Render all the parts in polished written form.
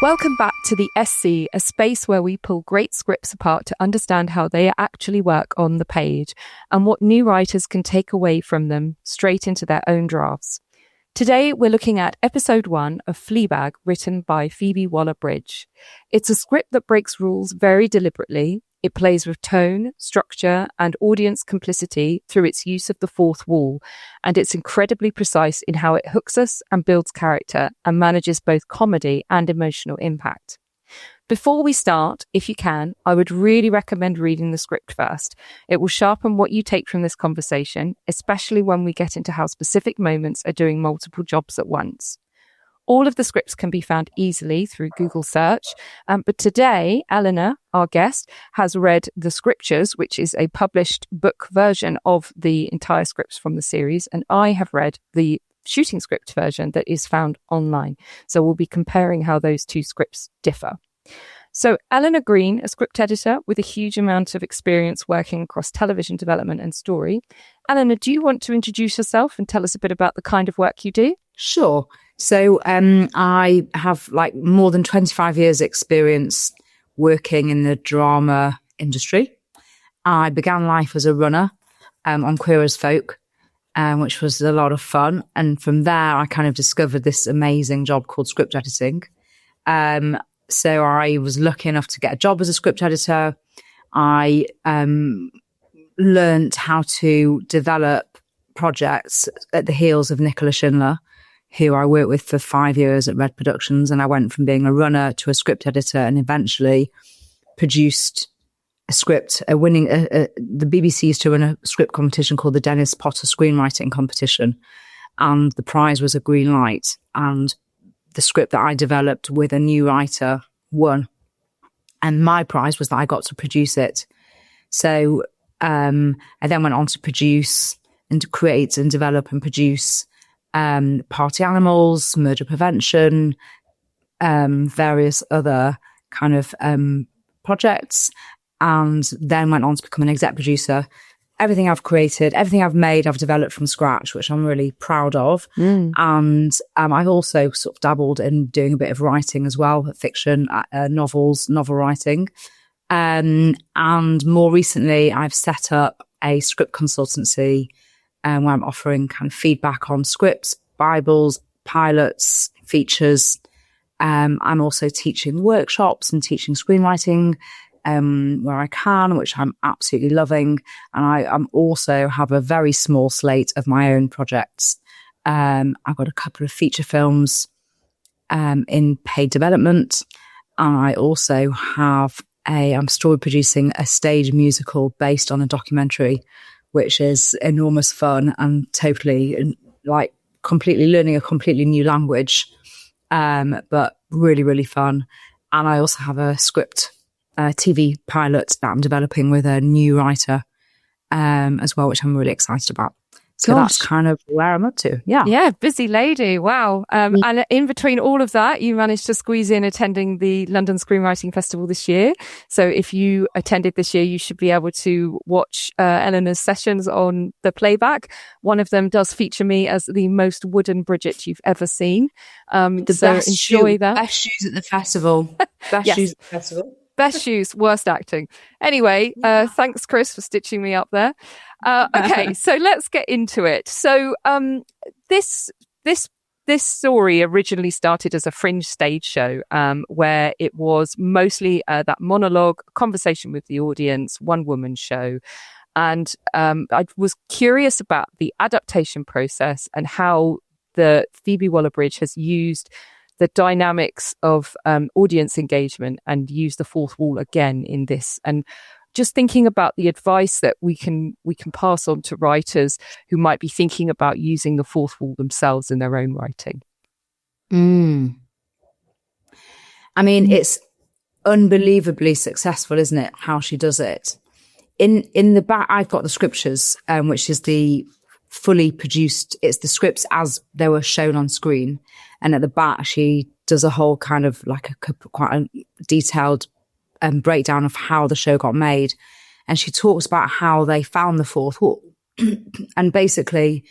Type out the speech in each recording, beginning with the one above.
Welcome back to the SC, a space where we pull great scripts apart to understand how they actually work on the page and what new writers can take away from them straight into their own drafts. Today, we're looking at episode 1 of Fleabag, written by Phoebe Waller-Bridge. It's a script that breaks rules very deliberately. It plays with tone, structure, and audience complicity through its use of the fourth wall, and it's incredibly precise in how it hooks us and builds character and manages both comedy and emotional impact. Before we start, if you can, I would really recommend reading the script first. It will sharpen what you take from this conversation, especially when we get into how specific moments are doing multiple jobs at once. All of the scripts can be found easily through Google search, but today, Eleanor, our guest, has read The Scriptures, which is a published book version of the entire scripts from the series, and I have read the shooting script version that is found online. So we'll be comparing how those two scripts differ. So Eleanor Greene, a script editor with a huge amount of experience working across television development and story. Eleanor, do you want to introduce yourself and tell us a bit about the kind of work you do? Sure. So I have more than 25 years experience working in the drama industry. I began life as a runner on Queer as Folk, which was a lot of fun. And from there, I kind of discovered this amazing job called script editing. So I was lucky enough to get a job as a script editor. I learned how to develop projects at the heels of Nicola Schindler, who I worked with for 5 years at Red Productions. And I went from being a runner to a script editor and eventually produced a script, the BBC used to run a script competition called the Dennis Potter Screenwriting Competition. And the prize was a green light. And the script that I developed with a new writer won. And my prize was that I got to produce it. So I then went on to produce and to create and develop and produce Party Animals, Murder Prevention, various other kind of projects, and then went on to become an exec producer. Everything I've created, everything I've made, I've developed from scratch, which I'm really proud of. And I've also sort of dabbled in doing a bit of writing as well, fiction, novels, novel writing. And more recently, I've set up a script consultancy where I'm offering kind of feedback on scripts, Bibles, pilots, features. I'm also teaching workshops and teaching screenwriting where I can, which I'm absolutely loving. And I also have a very small slate of my own projects. I've got a couple of feature films in paid development. And I also have I'm story producing a stage musical based on a documentary, which is enormous fun and totally completely learning a completely new language, but really, really fun. And I also have a script TV pilot that I'm developing with a new writer as well, which I'm really excited about. So that's kind of where I'm up to. Yeah, busy lady. Wow. And in between all of that, you managed to squeeze in attending the London Screenwriting Festival this year. So if you attended this year, you should be able to watch Eleanor's sessions on the playback. One of them does feature me as the most wooden Bridget you've ever seen. That. Best shoes at the festival. Shoes at the festival. Best shoes, worst acting. Anyway, thanks, Chris, for stitching me up there. Okay, so let's get into it. So this story originally started as a Fringe stage show where it was mostly that monologue, conversation with the audience, one-woman show. And I was curious about the adaptation process and how the Phoebe Waller-Bridge has used the dynamics of audience engagement and use the fourth wall again in this. And just thinking about the advice that we can pass on to writers who might be thinking about using the fourth wall themselves in their own writing. I mean, it's unbelievably successful, isn't it? How she does it. In the back, I've got the scriptures, which is the fully produced. It's the scripts as they were shown on screen. And at the back, she does a whole kind of quite a detailed breakdown of how the show got made. And she talks about how they found the fourth wall. And basically,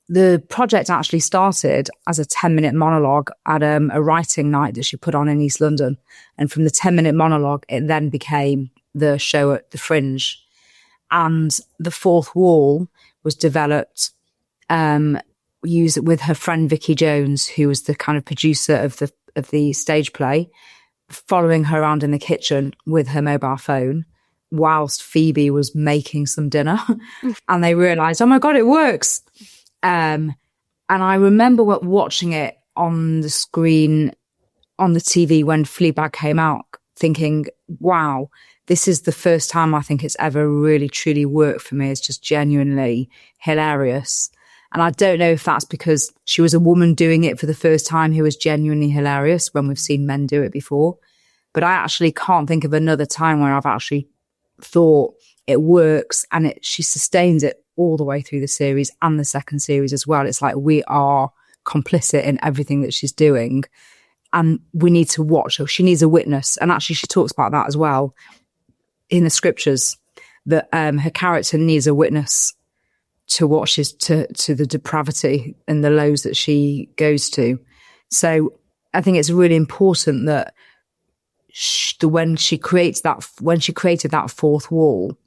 the project actually started as a 10-minute monologue at a writing night that she put on in East London. And from the 10-minute monologue, it then became the show at the Fringe. And the fourth wall was developed used with her friend Vicky Jones, who was the kind of producer of the stage play, following her around in the kitchen with her mobile phone whilst Phoebe was making some dinner. And they realised, oh my God, it works. And I remember watching it on the screen, on the TV when Fleabag came out, thinking, wow, this is the first time I think it's ever really, truly worked for me. It's just genuinely hilarious. And I don't know if that's because she was a woman doing it for the first time who was genuinely hilarious when we've seen men do it before. But I actually can't think of another time where I've actually thought it works, and she sustains it all the way through the series and the second series as well. It's like we are complicit in everything that she's doing, and we need to watch her. She needs a witness. And actually she talks about that as well in the scriptures, that her character needs a witness to what she's to the depravity and the lows that she goes to. So I think it's really important that when she created that fourth wall,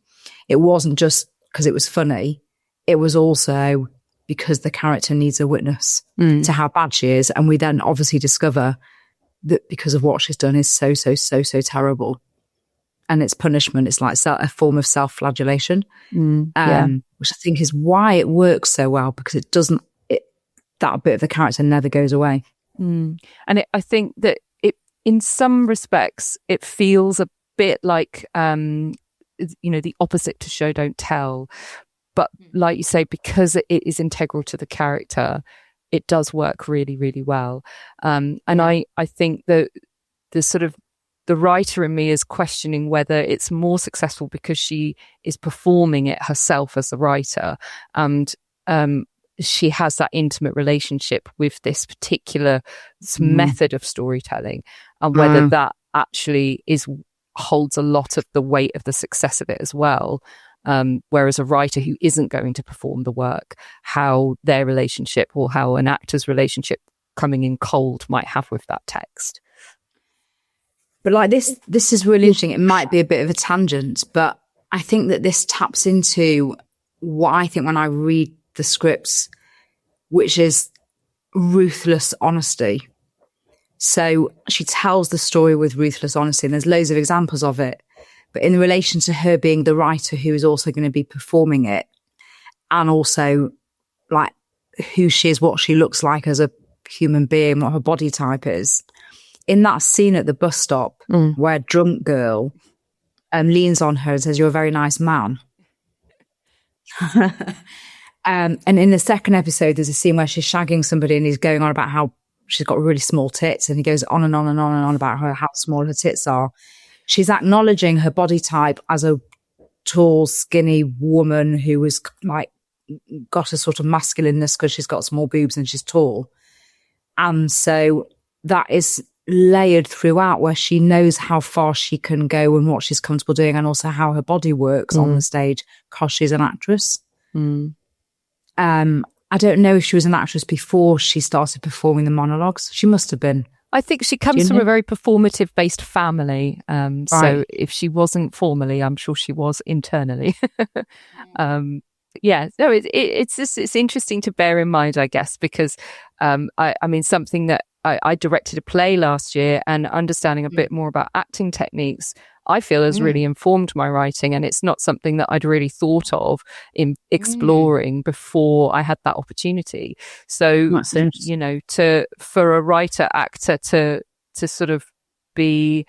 it wasn't just because it was funny. It was also because the character needs a witness to how bad she is. And we then obviously discover that because of what she's done is so terrible. And its punishment is like a form of self-flagellation, which I think is why it works so well, because that bit of the character never goes away. And I think that in some respects, it feels a bit like, the opposite to show, don't tell. But like you say, because it is integral to the character, it does work really, really well. I think that the writer in me is questioning whether it's more successful because she is performing it herself as a writer, and she has that intimate relationship with this particular method of storytelling, and whether that actually holds a lot of the weight of the success of it as well. Whereas a writer who isn't going to perform the work, how their relationship or how an actor's relationship coming in cold might have with that text. But like this is really interesting. It might be a bit of a tangent, but I think that this taps into what I think when I read the scripts, which is ruthless honesty. So she tells the story with ruthless honesty, and there's loads of examples of it. But in relation to her being the writer who is also going to be performing it, and also like who she is, what she looks like as a human being, what her body type is. In that scene at the bus stop where a drunk girl leans on her and says, "You're a very nice man." And in the second episode, there's a scene where she's shagging somebody and he's going on about how she's got really small tits, and he goes on and on and on and on about how small her tits are. She's acknowledging her body type as a tall, skinny woman who was like got a sort of masculineness because she's got small boobs and she's tall. And so that is layered throughout, where she knows how far she can go and what she's comfortable doing, and also how her body works on the stage because she's an actress. I don't know if she was an actress before she started performing the monologues. She must have been. I think she comes from a very performative based family. Right. So if she wasn't formally, I'm sure she was internally. It's interesting to bear in mind, I guess, because I mean, something that I directed a play last year, and understanding a bit more about acting techniques, I feel has really informed my writing, and it's not something that I'd really thought of in exploring before I had that opportunity. So, for a writer actor to sort of be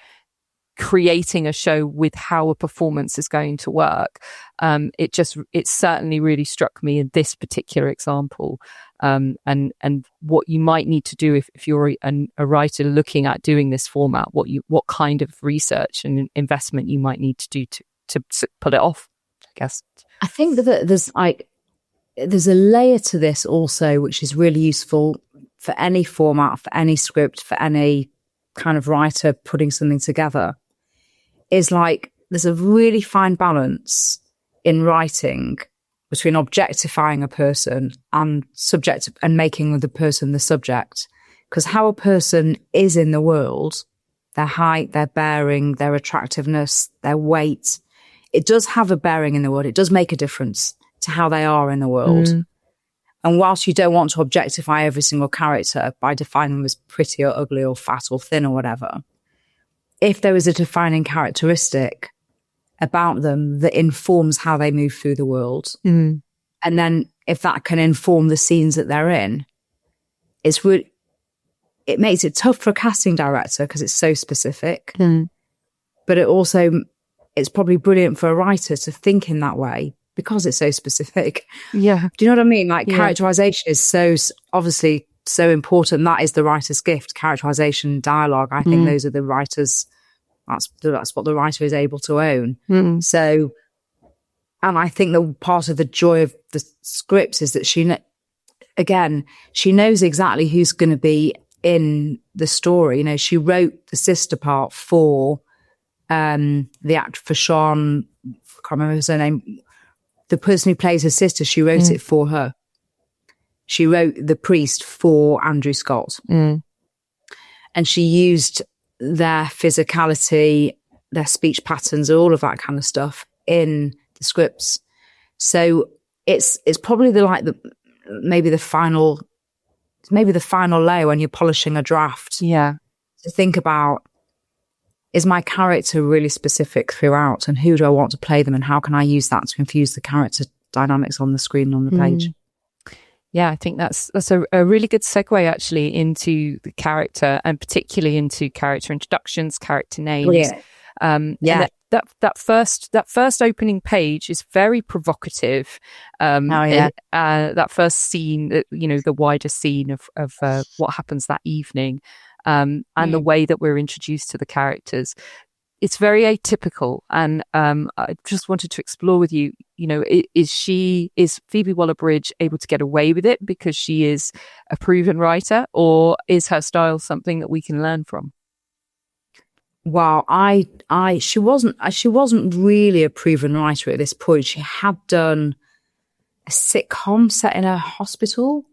creating a show with how a performance is going to work, it certainly really struck me in this particular example. And what you might need to do if you're a writer looking at doing this format, what kind of research and investment you might need to do to pull it off, I guess. I think that there's a layer to this also, which is really useful for any format, for any script, for any kind of writer putting something together, is like there's a really fine balance in writing between objectifying a person and making the person the subject. Because how a person is in the world, their height, their bearing, their attractiveness, their weight, it does have a bearing in the world. It does make a difference to how they are in the world. And whilst you don't want to objectify every single character by defining them as pretty or ugly or fat or thin or whatever, if there is a defining characteristic about them that informs how they move through the world, and then if that can inform the scenes that they're in, it makes it tough for a casting director because it's so specific. But it's probably brilliant for a writer to think in that way because it's so specific. Yeah. Do you know what I mean? Like characterization is so obviously so important. That is the writer's gift, characterization, dialogue. I think those are the writers. That's what the writer is able to own. So, and I think that part of the joy of the scripts is that she knows exactly who's going to be in the story. You know, she wrote the sister part for the actor for Sean. I can't remember his name. The person who plays her sister, she wrote it for her. She wrote the priest for Andrew Scott, and she used their physicality, their speech patterns, all of that kind of stuff in the scripts. So it's probably maybe the final layer when you're polishing a draft. Yeah. To think about, is my character really specific throughout, and who do I want to play them, and how can I use that to infuse the character dynamics on the screen and on the page? Yeah, I think that's a really good segue actually into the character, and particularly into character introductions, character names. That first opening page is very provocative. That first scene, the wider scene of what happens that evening, and the way that we're introduced to the characters. It's very atypical, and I just wanted to explore with you, is Phoebe Waller-Bridge able to get away with it because she is a proven writer, or is her style something that we can learn from? Well, she wasn't really a proven writer at this point. She had done a sitcom set in a hospital.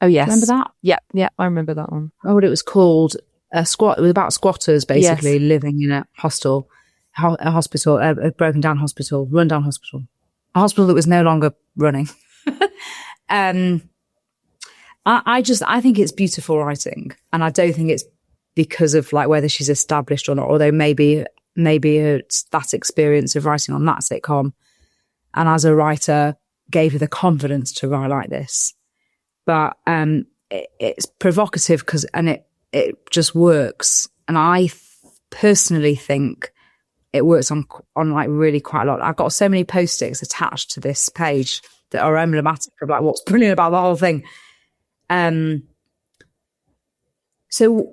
Oh yes, remember that? Yeah, I remember that one. Oh, what it was called? It was about squatters basically living in a hospital, a broken down hospital, run down hospital, a hospital that was no longer running. I think it's beautiful writing, and I don't think it's because of like whether she's established or not. Although maybe it's that experience of writing on that sitcom, and as a writer, gave her the confidence to write like this. But it's provocative it just works. And I personally think it works on like really quite a lot. I've got so many post-its attached to this page that are emblematic of like what's brilliant about the whole thing. So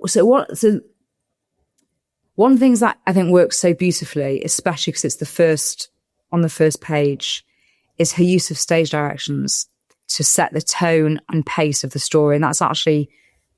one thing that I think works so beautifully, especially because it's on the first page, is her use of stage directions to set the tone and pace of the story. And that's actually,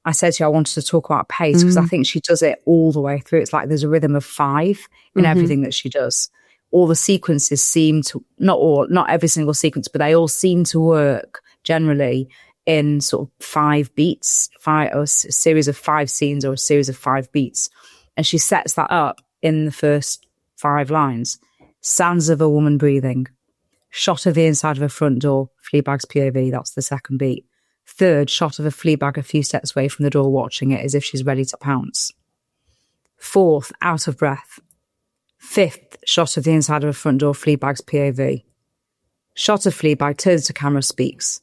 I said to you, I wanted to talk about pace because I think she does it all the way through. It's like there's a rhythm of 5 in everything that she does. All the sequences seem to, not every single sequence, but they all seem to work generally in sort of 5 beats, or a series of 5 scenes or a series of 5 beats. And she sets that up in the first 5 lines. Sounds of a woman breathing. Shot of the inside of a front door, Fleabag's POV, that's the second beat. Third, shot of a Fleabag a few steps away from the door watching it as if she's ready to pounce. Fourth, out of breath. Fifth, shot of the inside of a front door, Fleabag's POV. Shot of Fleabag, turns to camera, speaks.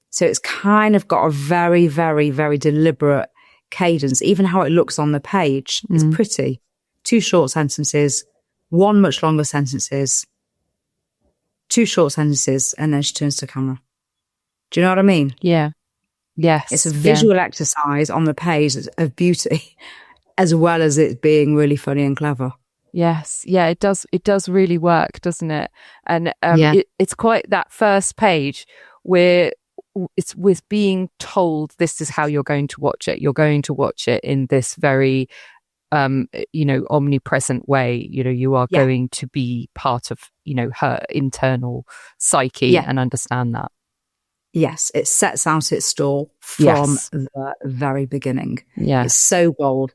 So it's kind of got a very, very, very deliberate cadence. Even how it looks on the page is pretty. 2 short sentences, 1 much longer sentences, 2 short sentences, and then she turns to camera. Do you know what I mean? Yeah. Yes. It's a visual exercise on the page of beauty, as well as it being really funny and clever. Yes. Yeah, it does. It does really work, doesn't it? And it's quite that first page where it's with being told this is how you're going to watch it. You're going to watch it in this very omnipresent way. You are going to be part of, her internal psyche and understand that. Yes, it sets out its stall from the very beginning. Yeah, it's so bold.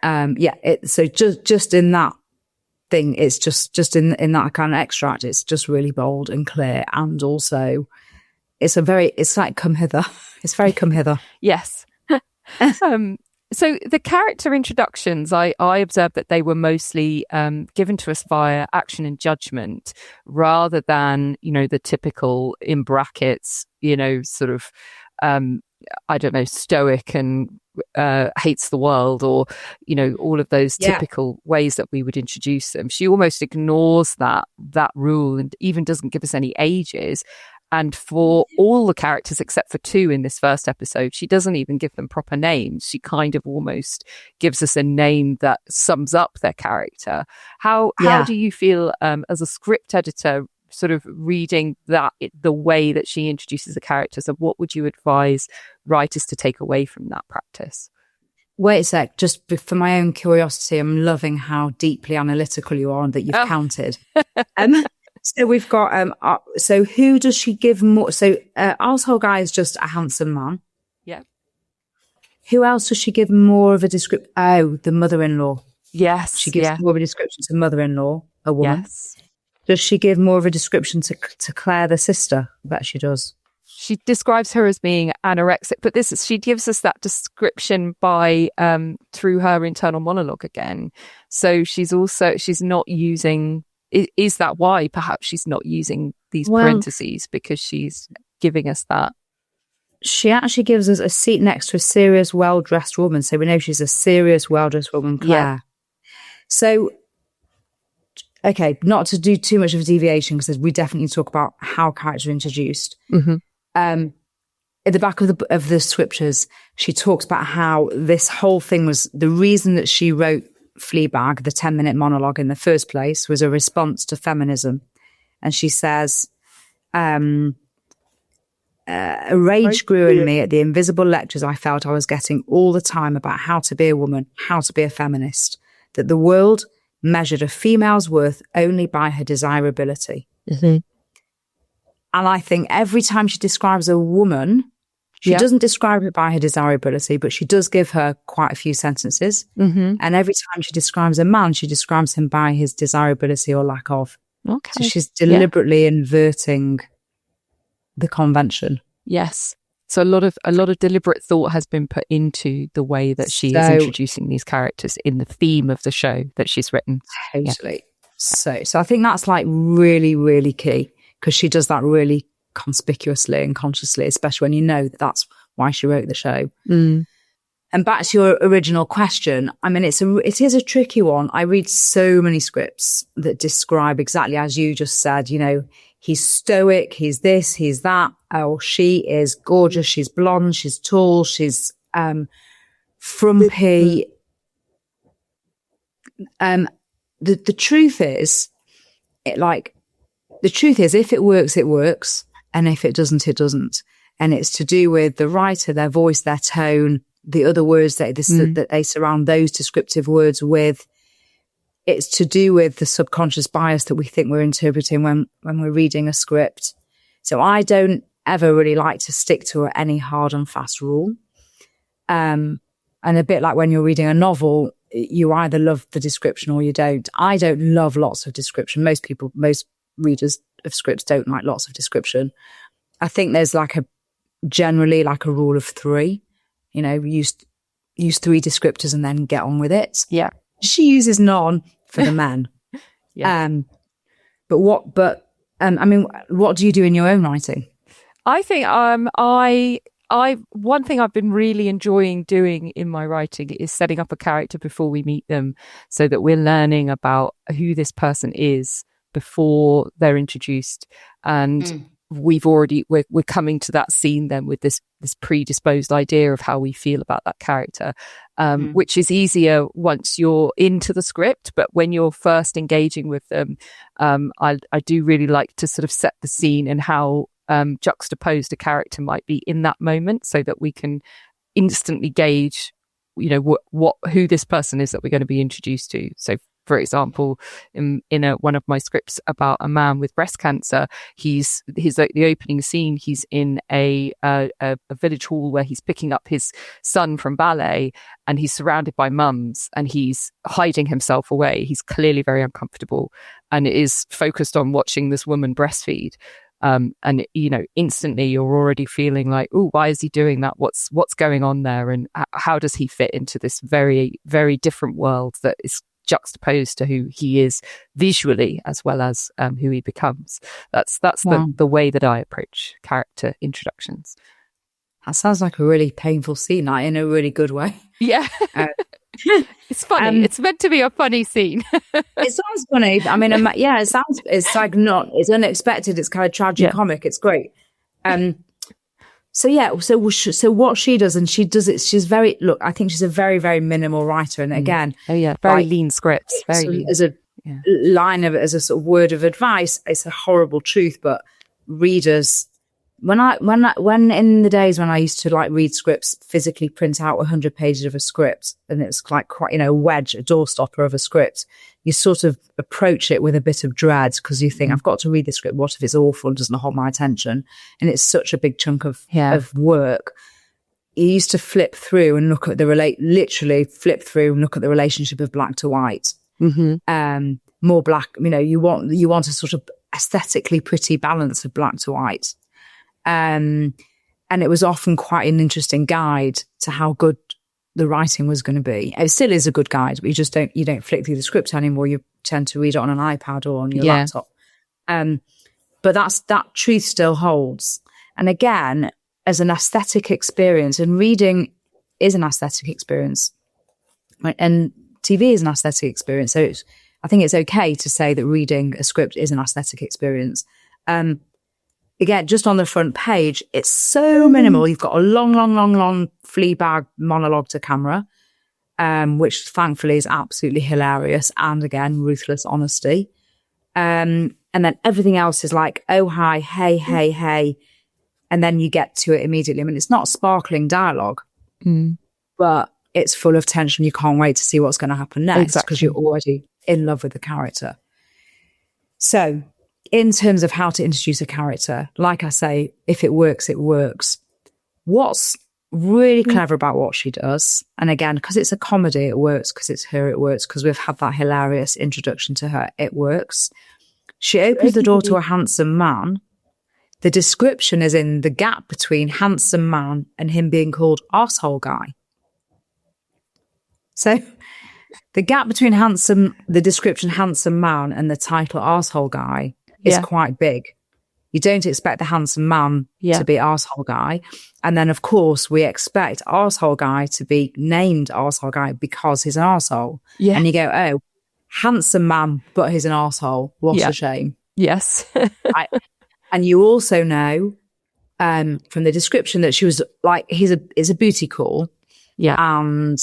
So just in that thing, it's just in that kind of extract, it's just really bold and clear, and also it's like come hither. It's very come hither. Yes. So the character introductions, I observed that they were mostly given to us via action and judgment, rather than, the typical, in brackets, sort of, stoic and hates the world, or, all of those typical ways that we would introduce them. She almost ignores that rule and even doesn't give us any ages. And for all the characters except for 2 in this first episode, she doesn't even give them proper names. She kind of almost gives us a name that sums up their character. How do you feel as a script editor, sort of reading the way that she introduces the characters, and what would you advise writers to take away from that practice? Wait a sec, just for my own curiosity, I'm loving how deeply analytical you are and that you've counted. So we've got, so who does she give more? So Arsehole Guy is just a handsome man. Yeah. Who else does she give more of a description? Oh, the mother-in-law. Yes. She gives more of a description to mother-in-law, a woman. Yes. Does she give more of a description to Claire, the sister? I bet she does. She describes her as being anorexic, but she gives us that description by through her internal monologue again. So she's not using. Is that why perhaps she's not using these parentheses, because she's giving us that? She actually gives us a seat next to a serious, well-dressed woman. So we know she's a serious, well-dressed woman, Claire. Yeah. So, okay, not to do too much of a deviation, because we definitely talk about how characters are introduced. Mm-hmm. At the back of the scriptures, she talks about how this whole thing was the reason that she wrote Fleabag, the 10-minute monologue in the first place, was a response to feminism. And she says, a rage grew in me at the invisible lectures I felt I was getting all the time about how to be a woman, how to be a feminist, that the world measured a female's worth only by her desirability. Mm-hmm. And I think every time she describes a woman, she doesn't describe her by her desirability, but she does give her quite a few sentences. Mm-hmm. And every time she describes a man, she describes him by his desirability or lack of. Okay. So she's deliberately inverting the convention. Yes. So a lot of deliberate thought has been put into the way that she is introducing these characters in the theme of the show that she's written. Totally. Yeah. So I think that's like really, really key, because she does that really conspicuously and consciously, especially when you know that that's why she wrote the show. Mm. And back to your original question, I mean, it is a tricky one. I read so many scripts that describe exactly as you just said, he's stoic, he's this, he's that. Oh, she is gorgeous, she's blonde, she's tall, she's frumpy. The truth is, if it works, it works. And if it doesn't, it doesn't. And it's to do with the writer, their voice, their tone, the other words that they surround those descriptive words with. It's to do with the subconscious bias that we think we're interpreting when we're reading a script. So I don't ever really like to stick to any hard and fast rule. And a bit like when you're reading a novel, you either love the description or you don't. I don't love lots of description. Most readers of scripts don't like lots of description. I think there's generally a rule of 3. Use 3 descriptors and then get on with it. Yeah. She uses none for the men. Yeah. What do you do in your own writing? I think one thing I've been really enjoying doing in my writing is setting up a character before we meet them, so that we're learning about who this person is before they're introduced. And we're coming to that scene then with this predisposed idea of how we feel about that character, which is easier once you're into the script. But when you're first engaging with them, I do really like to sort of set the scene and how juxtaposed a character might be in that moment, so that we can instantly gauge who this person is that we're going to be introduced to. So, for example, in one of my scripts about a man with breast cancer, the opening scene. He's in a village hall where he's picking up his son from ballet, and he's surrounded by mums, and he's hiding himself away. He's clearly very uncomfortable, and it is focused on watching this woman breastfeed. And instantly you're already feeling like, oh, why is he doing that? What's going on there, and how does he fit into this very, very different world that is juxtaposed to who he is visually as well as who he becomes. That's the way that I approach character introductions. That sounds like a really painful scene, like in a really good way. Yeah. It's funny. It's meant to be a funny scene. It sounds funny. I mean, it's like it's unexpected. It's kind of tragicomic. It's great. So what she does, and she does it, I think she's a very, very minimal writer. And again, very lean scripts. Very lean. As a sort of word of advice, it's a horrible truth, but readers, when in the days when I used to like read scripts, physically print out 100 pages of a script, and it's like quite, a wedge, a doorstopper of a script, you sort of approach it with a bit of dread because you think, I've got to read the script. What if it's awful and doesn't hold my attention? And it's such a big chunk of work. You used to flip through and look at literally flip through and look at the relationship of black to white. Mm-hmm. More black, you want a sort of aesthetically pretty balance of black to white. And it was often quite an interesting guide to how good the writing was going to be. It still is a good guide, but you don't flick through the script anymore. You tend to read it on an iPad or on your laptop. But that truth still holds. And again, as an aesthetic experience, and reading is an aesthetic experience, right? And TV is an aesthetic experience. So I think it's okay to say that reading a script is an aesthetic experience. Again, just on the front page, it's so minimal. You've got a long Fleabag monologue to camera, which thankfully is absolutely hilarious. And again, ruthless honesty. And then everything else is like, oh, hi, hey. And then you get to it immediately. I mean, it's not sparkling dialogue, but it's full of tension. You can't wait to see what's going to happen next because you're already in love with the character. So, in terms of how to introduce a character, like I say, if it works, it works. What's really clever about what she does, and again, because it's a comedy, it works, because it's her, it works, because we've had that hilarious introduction to her, it works. She opens the door to a handsome man. The description is in the gap between handsome man and him being called arsehole guy. So the gap between the description handsome man and the title arsehole guy is quite big. You don't expect the handsome man to be arsehole guy. And then, of course, we expect arsehole guy to be named arsehole guy because he's an arsehole. Yeah. And you go, oh, handsome man, but he's an arsehole. What a shame. Yes. And you also know from the description that she was like, is a booty call. Yeah. And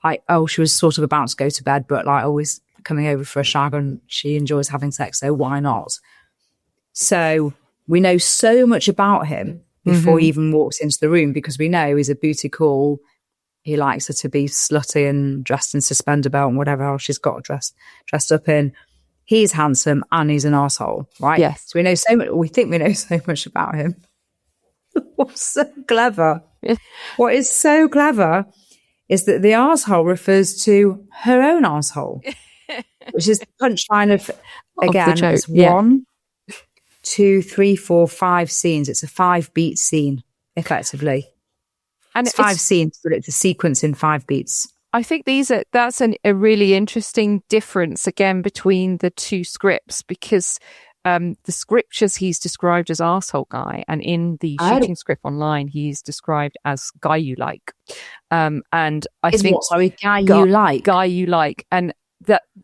like, she was sort of about to go to bed, but like always coming over for a shag, and she enjoys having sex, so why not? So we know so much about him before he even walks into the room, because we know he's a booty call. He likes her to be slutty and dressed in suspender belt and whatever else she's got dressed up in. He's handsome and he's an arsehole, right? Yes. So we know so much. We think we know so much about him. What's so clever? What is so clever is that the arsehole refers to her own arsehole. Which is the punchline of again, it's 1, 2, 3, 4, 5 scenes. It's a 5-beat scene, effectively. And it's 5 scenes, but it's a sequence in 5 beats. I think that's a really interesting difference again between the two scripts, because the scriptures he's described as arsehole guy, and in the shooting script online he's described as guy you like. And I think guy you like. Guy you like. And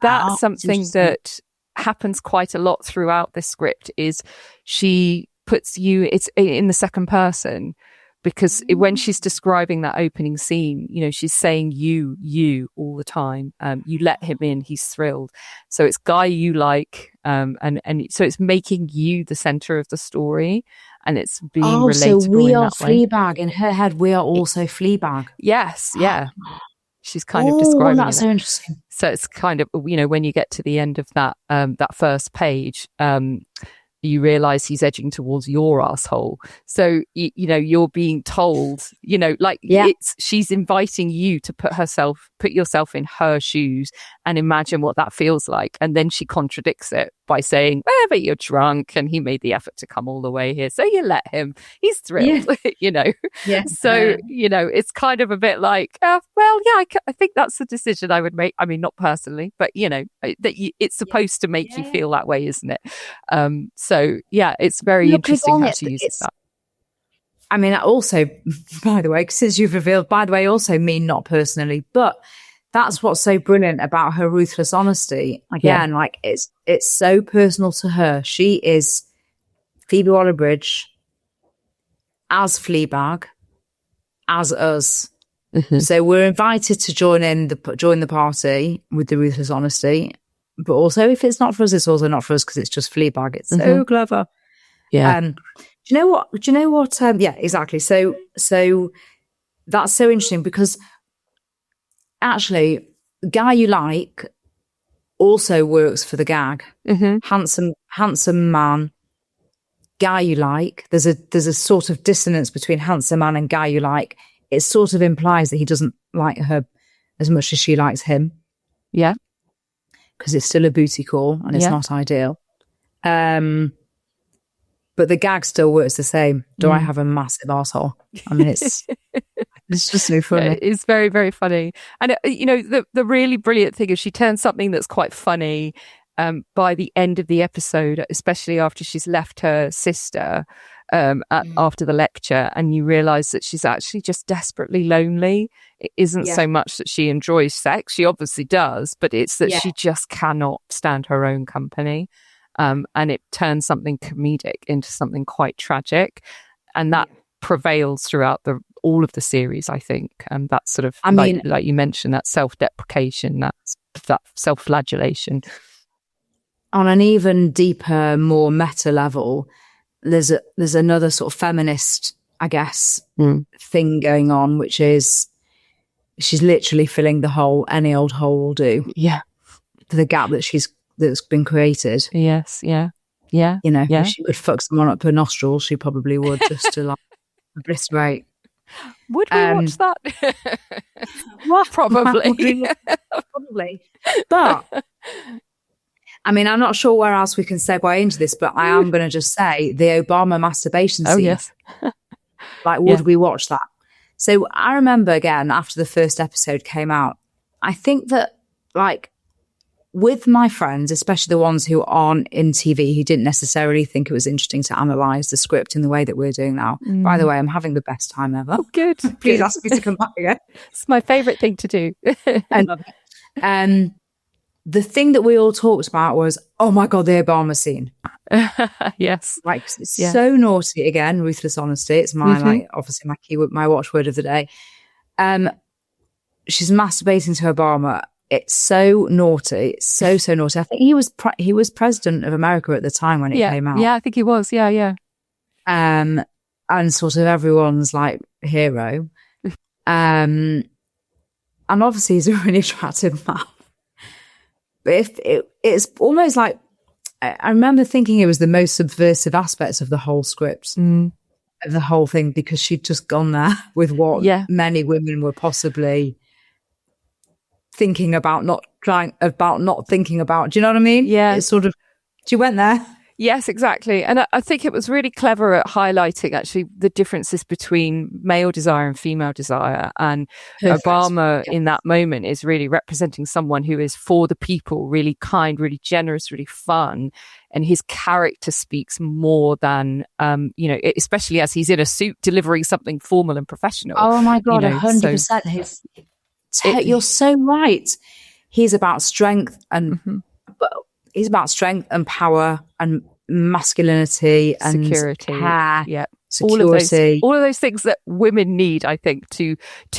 that's something that happens quite a lot throughout this script, is she puts you, it's in the second person, because when she's describing that opening scene, she's saying you all the time. You let him in, he's thrilled. So it's guy you like, and so it's making you the center of the story, and it's being relatable. So we in are that way. Fleabag in her head. We are also Fleabag. Yes, yeah. She's kind of describing that's it. so interesting. So it's kind of, when you get to the end of that first page, you realize he's edging towards your asshole. So, you're being told, she's inviting you to put yourself in her shoes and imagine what that feels like. And then she contradicts it by saying, but you're drunk and he made the effort to come all the way here. So you let him, he's thrilled, Yeah. So, it's kind of a bit like, I think that's the decision I would make. I mean, not personally, but it's supposed to make you feel that way, isn't it? So yeah, it's very interesting how she uses that. I mean, also, by the way, since you've revealed, also me, not personally, but that's what's so brilliant about her ruthless honesty. Again, like it's so personal to her. She is Phoebe Waller-Bridge as Fleabag, as us. Mm-hmm. So we're invited to join the party with the ruthless honesty. But also, if it's not for us, it's also not for us because it's just Fleabag. It's so clever. Yeah. Do you know what? Yeah, exactly. So that's so interesting because actually, the guy you like also works for the gag. Mm-hmm. Handsome man, guy you like. There's a sort of dissonance between handsome man and guy you like. It sort of implies that he doesn't like her as much as she likes him. Yeah. Because it's still a booty call and it's not ideal. But the gag still works the same. Do I have a massive arsehole? I mean, it's just so funny. It's very, very funny. And, the really brilliant thing is she turns something that's quite funny by the end of the episode, especially after she's left her sister after the lecture, and you realise that she's actually just desperately lonely. It isn't so much that she enjoys sex. She obviously does, but it's that she just cannot stand her own company. And it turns something comedic into something quite tragic. And that prevails throughout all of the series, I think. And that sort of, like you mentioned, that self-deprecation, that self-flagellation. On an even deeper, more meta level, there's another sort of feminist, I guess, thing going on, which is she's literally filling the hole. Any old hole will do. Yeah. For the gap that's been created. Yes. Yeah. Yeah. If she could fuck someone up her nostrils, she probably would, just to like obliterate. Would we watch that? What? Probably. Probably. But I mean, I'm not sure where else we can segue into this, but I am going to just say the Obama masturbation scene. Oh, yes. Would we watch that? So I remember, again, after the first episode came out, I think that, with my friends, especially the ones who aren't in TV, who didn't necessarily think it was interesting to analyse the script in the way that we're doing now. By the way, I'm having the best time ever. Oh, good. Please ask me to come back again. It's my favourite thing to do. I love it. The thing that we all talked about was, oh my God, the Obama scene. Yes. It's so naughty. Again, ruthless honesty. It's my, obviously my keyword, my watchword of the day. She's masturbating to Obama. It's so naughty. It's so naughty. I think he was president of America at the time when it came out. Yeah, I think he was. Yeah. And sort of everyone's hero. And obviously he's a really attractive man. But it's almost like, I remember thinking it was the most subversive aspects of the whole script, of the whole thing, because she'd just gone there with what many women were possibly thinking about, not thinking about. Do you know what I mean? Yeah. It's sort of, she went there. Yes, exactly. And I think it was really clever at highlighting actually the differences between male desire and female desire. And Perfect. Obama in that moment is really representing someone who is for the people, really kind, really generous, really fun. And his character speaks more than, especially as he's in a suit delivering something formal and professional. Oh my God, 100%. You're so right. He's about strength he's about strength and power and masculinity and security, care, security. All of those things that women need, I think, to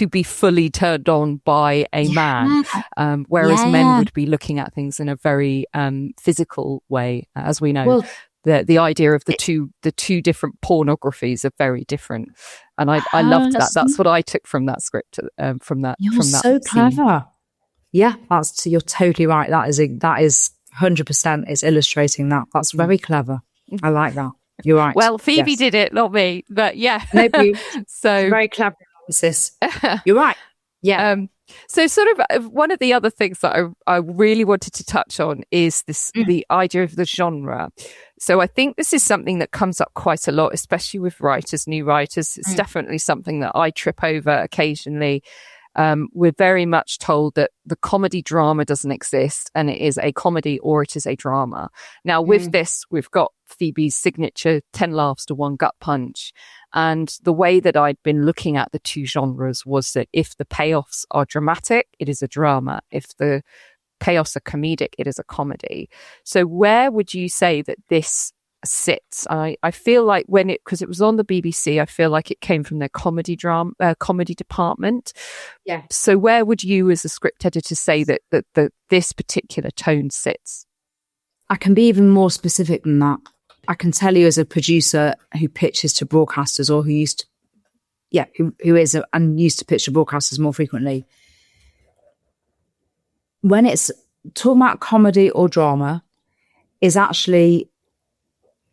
be fully turned on by a man. Whereas men would be looking at things in a very physical way, as we know. Well, The idea of the two different pornographies are very different, and I loved that. That's what I took from that script. You're so clever. Yeah, you're totally right. That is 100%. It's illustrating that. That's very clever. I like that. You're right. Well, Phoebe did it, not me, but yeah. Maybe. So very clever analysis. You're right. Yeah. So sort of one of the other things that I really wanted to touch on is the idea of the genre. So I think this is something that comes up quite a lot, especially with new writers. It's definitely something that I trip over occasionally. We're very much told that the comedy drama doesn't exist, and it is a comedy or it is a drama. Now, with this, we've got Phoebe's signature 10 laughs to 1 gut punch. And the way that I'd been looking at the two genres was that if the payoffs are dramatic, it is a drama. If the payoffs are comedic, it is a comedy. So where would you say that this sits? I feel like because it was on the BBC, I feel like it came from their comedy department. Yeah. So where would you as a script editor say that this particular tone sits? I can be even more specific than that. I can tell you as a producer who pitches to broadcasters, or who used to pitch to broadcasters more frequently. When it's talking about comedy or drama, is actually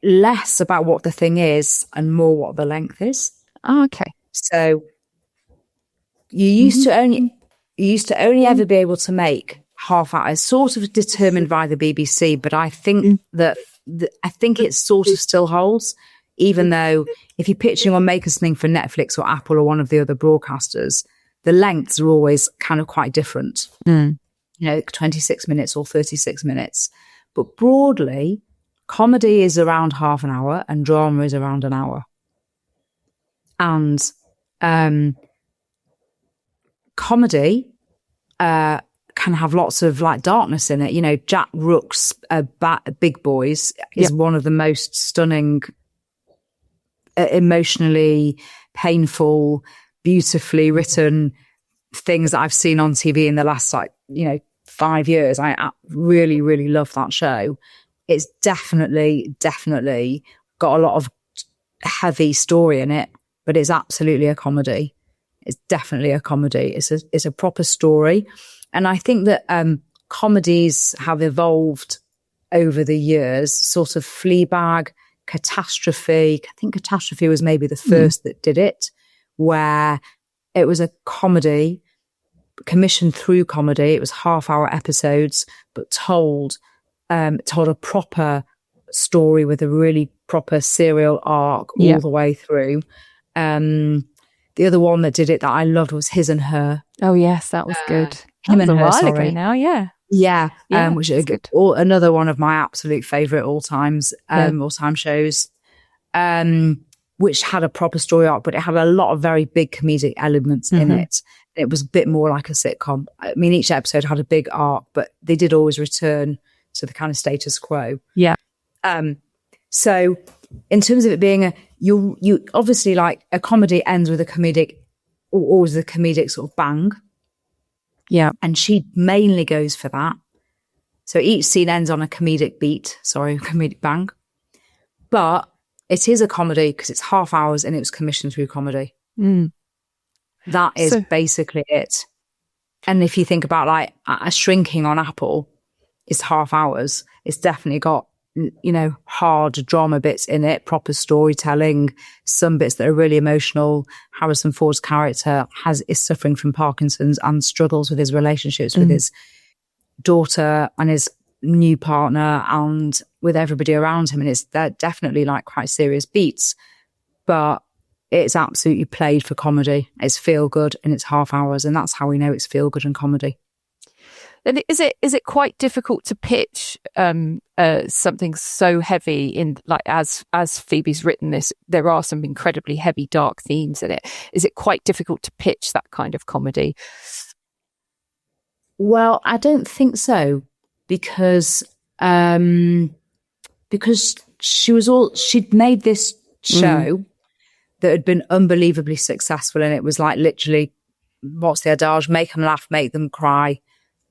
less about what the thing is and more what the length is. Oh, okay. So you used to only ever be able to make half hours, sort of determined by the BBC, but I think that I think it sort of still holds, even though if you're pitching or making something for Netflix or Apple or one of the other broadcasters, the lengths are always kind of quite different. 26 minutes or 36 minutes. But broadly, comedy is around half an hour and drama is around an hour. And comedy can have lots of like darkness in it. Jack Rook's Big Boys is one of the most stunning, emotionally painful, beautifully written things that I've seen on TV in the last 5 years. I really, really love that show. It's definitely got a lot of heavy story in it, but it's absolutely a comedy. It's definitely a comedy. It's a proper story. And I think that comedies have evolved over the years, sort of Fleabag, Catastrophe. I think Catastrophe was maybe the first that did it, where it was a comedy, commissioned through comedy. It was half-hour episodes, but told a proper story with a really proper serial arc all the way through. The other one that did it that I loved was His and Her. Oh, yes, that was good. Him that was and a Her, while sorry. ago now, yeah. Yeah, which is good. Another one of my absolute favourite all-time shows, which had a proper story arc, but it had a lot of very big comedic elements in it. It was a bit more like a sitcom. I mean, each episode had a big arc, but they did always return to the kind of status quo. Yeah. So in terms of it being you obviously like a comedy ends with a comedic, or always a comedic sort of bang. Yeah. And she mainly goes for that. So each scene ends on a comedic bang. But it is a comedy because it's half hours and it was commissioned through comedy. That is basically it. And if you think about like a Shrinking on Apple, it's half hours. It's definitely got, hard drama bits in it, proper storytelling, some bits that are really emotional. Harrison Ford's character is suffering from Parkinson's and struggles with his relationships with his daughter and his new partner and with everybody around him. And they're definitely like quite serious beats, but it's absolutely played for comedy. It's feel good and it's half hours. And that's how we know it's feel good and comedy. Then is it quite difficult to pitch something so heavy in, like, as Phoebe's written this, there are some incredibly heavy, dark themes in it. Is it quite difficult to pitch that kind of comedy? Well, I don't think so, because she'd made this show that had been unbelievably successful, and it was like literally, what's the adage? Make them laugh, make them cry.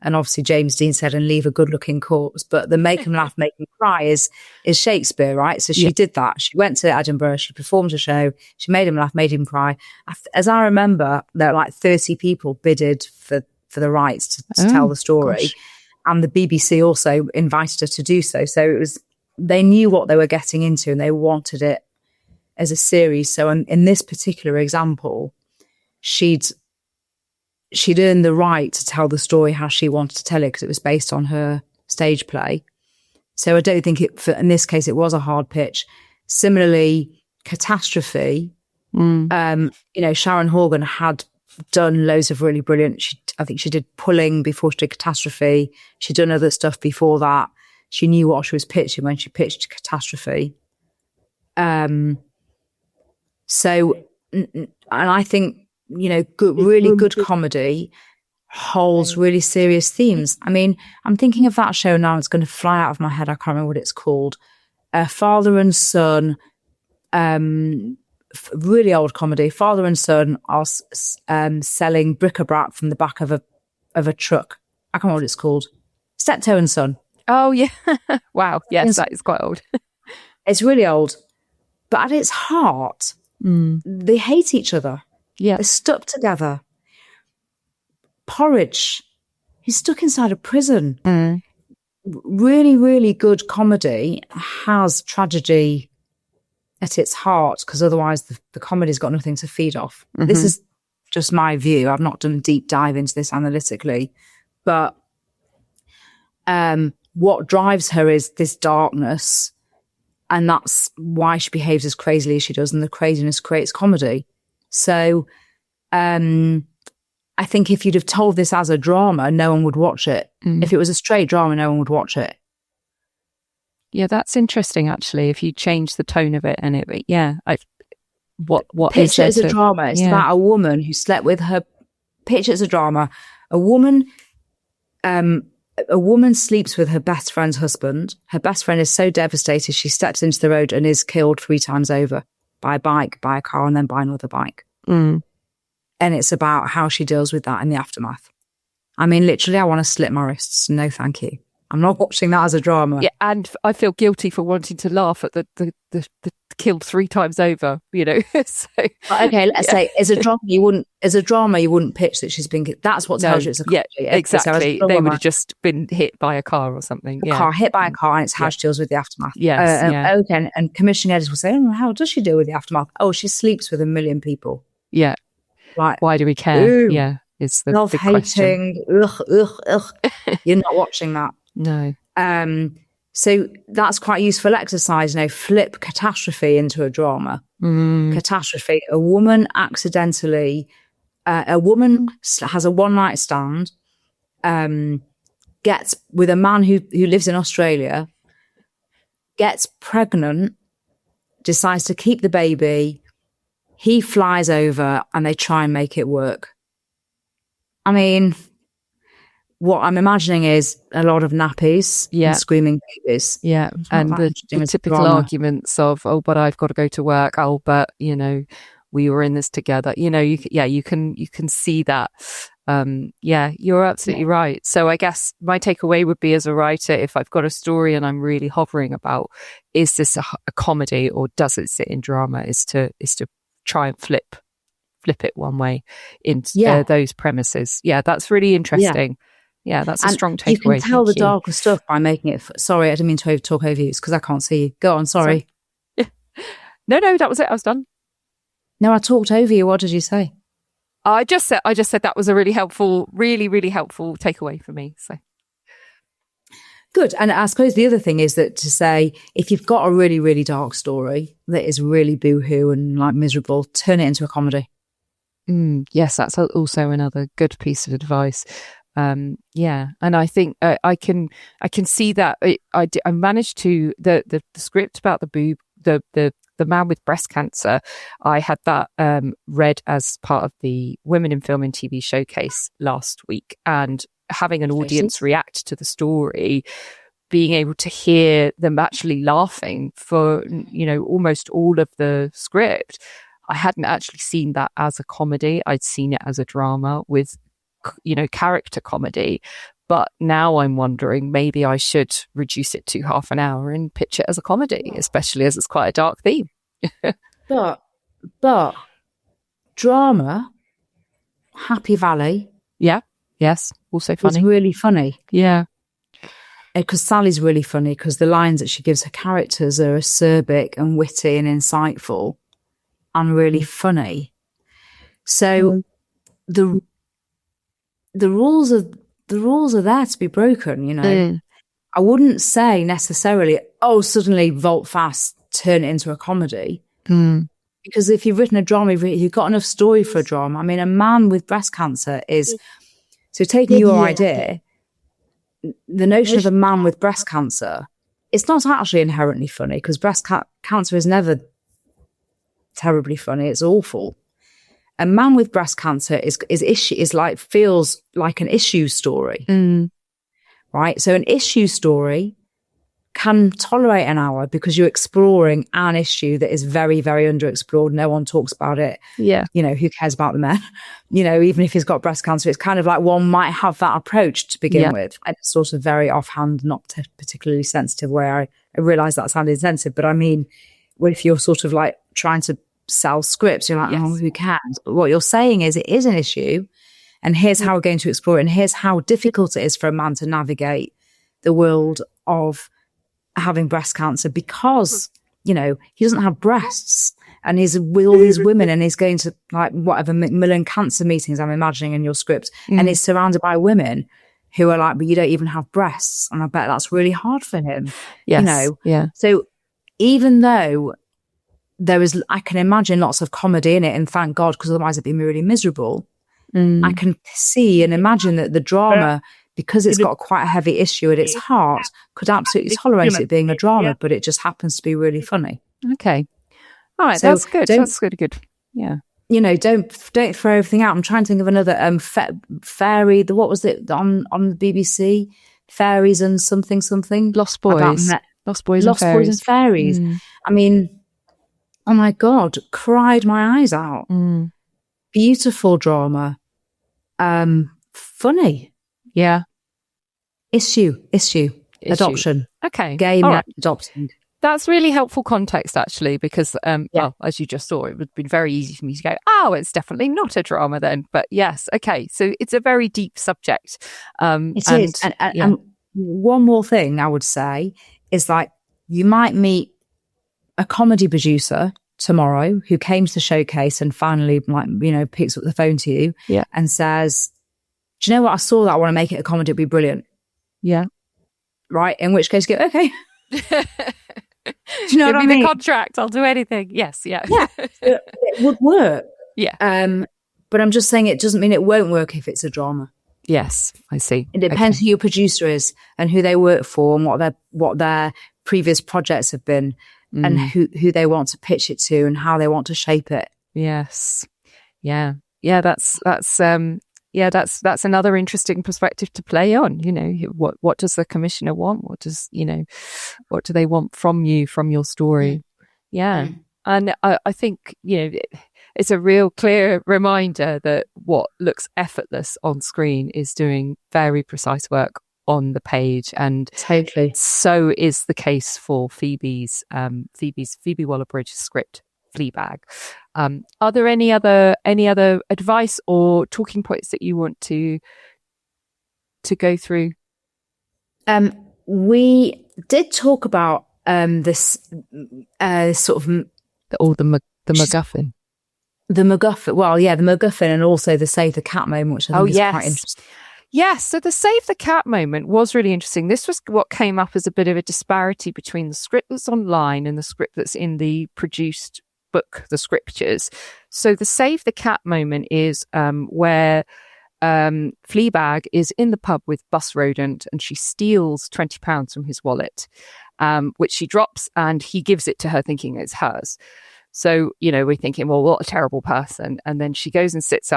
And obviously James Dean said, and leave a good looking corpse. But the make them laugh, make them cry is Shakespeare, right? So she did that. She went to Edinburgh, she performed a show, she made him laugh, made him cry. As I remember, there were like 30 people bidded for the rights to tell the story. Gosh. And the BBC also invited her to do so. So they knew what they were getting into and they wanted it as a series. So in this particular example, she'd earned the right to tell the story how she wanted to tell it because it was based on her stage play. So I don't think in this case, it was a hard pitch. Similarly, Catastrophe, Sharon Horgan had done loads of really brilliant, I think she did Pulling before she did Catastrophe. She'd done other stuff before that. She knew what she was pitching when she pitched Catastrophe. And I think, really good comedy holds really serious themes. I mean, I'm thinking of that show now. It's going to fly out of my head. I can't remember what it's called. Father and son, really old comedy. Father and son are selling bric-a-brac from the back of a truck. I can't remember what it's called. Steptoe and Son. Oh, yeah. Wow. Yes, that is quite old. It's really old. But at its heart, they hate each other. Yeah. They're stuck together. Porridge. He's stuck inside a prison. Really, really good comedy has tragedy at its heart because otherwise the comedy's got nothing to feed off. This is just my view. I've not done a deep dive into this analytically. But what drives her is this darkness, and that's why she behaves as crazily as she does, and the craziness creates comedy. So I think if you'd have told this as a drama, no one would watch it. If it was a straight drama, no one would watch it. Yeah, that's interesting, actually, if you change the tone of it. And what pitch it as a drama. It's about a woman who slept with her. Pitch it as a drama. A woman sleeps with her best friend's husband. Her best friend is so devastated, she steps into the road and is killed 3 times over by a bike, by a car, and then by another bike. And it's about how she deals with that in the aftermath. I mean, literally, I want to slit my wrists. No, thank you. I'm not watching that as a drama. Yeah, and I feel guilty for wanting to laugh at the killed 3 times over, So, okay, let's say as a drama you wouldn't pitch that she's been. That's what tells you it's a comedy. Yeah, exactly. So they would have just been hit by a car or something. A car hit by a car, and it's how she deals with the aftermath. Yes. Okay, and commissioning editors will say, how does she deal with the aftermath? Oh, she sleeps with 1 million people. Yeah. Right. Why do we care? Ooh, yeah, it's the love big hating. Ugh. You're not watching that. No. So that's quite useful exercise. Flip Catastrophe into a drama. Catastrophe. A woman accidentally, has a one night stand, gets with a man who lives in Australia, gets pregnant, decides to keep the baby. He flies over and they try and make it work. I mean, what I'm imagining is a lot of nappies and screaming babies. Yeah, and the typical arguments of, but I've got to go to work. Oh, but, we were in this together. You can see that. You're absolutely right. So I guess my takeaway would be, as a writer, if I've got a story and I'm really hovering about, is this a comedy or does it sit in drama, is to try and flip it one way into those premises. Yeah, that's really interesting. Yeah, that's a strong takeaway. You can tell the darker stuff by making it. Sorry, I didn't mean to talk over you because I can't see you. Go on, sorry. No, that was it. I was done. No, I talked over you. What did you say? I just said that was a really helpful, really, really helpful takeaway for me. So good. And I suppose the other thing is that to say, if you've got a really, really dark story that is really boohoo and like miserable, turn it into a comedy. Yes, that's also another good piece of advice. And I think I can see that I managed to the script about the boob, the man with breast cancer. I had that read as part of the Women in Film and TV showcase last week, and having an audience react to the story, being able to hear them actually laughing for almost all of the script. I hadn't actually seen that as a comedy. I'd seen it as a drama with character comedy, But now I'm wondering, maybe I should reduce it to half an hour and pitch it as a comedy, especially as it's quite a dark theme. But drama, Happy Valley. Yeah. Yes. Also funny. Was really funny. Yeah. Because Sally's really funny because the lines that she gives her characters are acerbic and witty and insightful and really funny. So the rules are there to be broken, you know. I wouldn't say necessarily, suddenly volte fast, turn it into a comedy. Because if you've written a drama, you've got enough story for a drama. I mean, a man with breast cancer is, so taking your idea, the notion of a man with breast cancer, it's not actually inherently funny because breast cancer is never terribly funny. It's awful. A man with breast cancer feels like an issue story, right? So an issue story can tolerate an hour because you're exploring an issue that is very, very underexplored. No one talks about it. Yeah. You know, who cares about the man? You know, even if he's got breast cancer, it's kind of like one might have that approach to begin with. And it's sort of very offhand, not particularly sensitive way. I realise that sounded insensitive, but I mean, if you're sort of like trying to sell scripts, you're like, who cares? But what you're saying is it is an issue and here's how we're going to explore it and here's how difficult it is for a man to navigate the world of having breast cancer because, you know, he doesn't have breasts and he's with all these women and he's going to like whatever Macmillan cancer meetings I'm imagining in your script and he's surrounded by women who are like, but you don't even have breasts. And I bet that's really hard for him. Yes. You know? Yeah. So even though I can imagine lots of comedy in it and thank God, because otherwise it'd be really miserable. I can see and imagine that the drama, because it's got quite a heavy issue at its heart, could absolutely tolerate it being a drama, but it just happens to be really funny. Okay. All right. So that's good. That's good. Yeah. You know, don't throw everything out. I'm trying to think of another fairy. What was it on the BBC? Fairies and something. Lost Boys. Lost Boys and Fairies. I mean, oh my God, cried my eyes out. Beautiful drama. Funny. Yeah. Issue. Adoption. Okay. Gay men adopting. That's really helpful context, actually, because, well, as you just saw, it would be very easy for me to go, it's definitely not a drama then. But yes, okay. So it's a very deep subject. It is. And one more thing I would say is like, you might meet a comedy producer tomorrow who came to the showcase and finally, like, you know, picks up the phone to you and says, do you know what? I saw that. I want to make it a comedy. It'd be brilliant. Yeah. Right. In which case, go, okay. Do you know what I mean? The contract. I'll do anything. Yes. Yeah. Yeah. It would work. Yeah. But I'm just saying it doesn't mean it won't work if it's a drama. Yes, I see. It depends who your producer is and who they work for and what their previous projects have been and who they want to pitch it to and how they want to shape it. Yes. Yeah. Yeah. That's another interesting perspective to play on. You know, what does the commissioner want? What do they want from you, from your story? Yeah. And I think, you know, it's a real clear reminder that what looks effortless on screen is doing very precise work on the page. And totally. So is the case for Phoebe Waller-Bridge's script, Fleabag. Are there any other advice or talking points that you want to go through? We did talk about this sort of the MacGuffin. The MacGuffin. Well, yeah, the MacGuffin, and also the Save the Cat moment, which I think is quite interesting. Yes, so the Save the Cat moment was really interesting. This was what came up as a bit of a disparity between the script that's online and the script that's in the produced book, the scriptures. So the Save the Cat moment is where Fleabag is in the pub with Bus Rodent and she steals £20 from his wallet, which she drops, and he gives it to her thinking it's hers. So, you know, we're thinking, well, what a terrible person. And then she goes and sits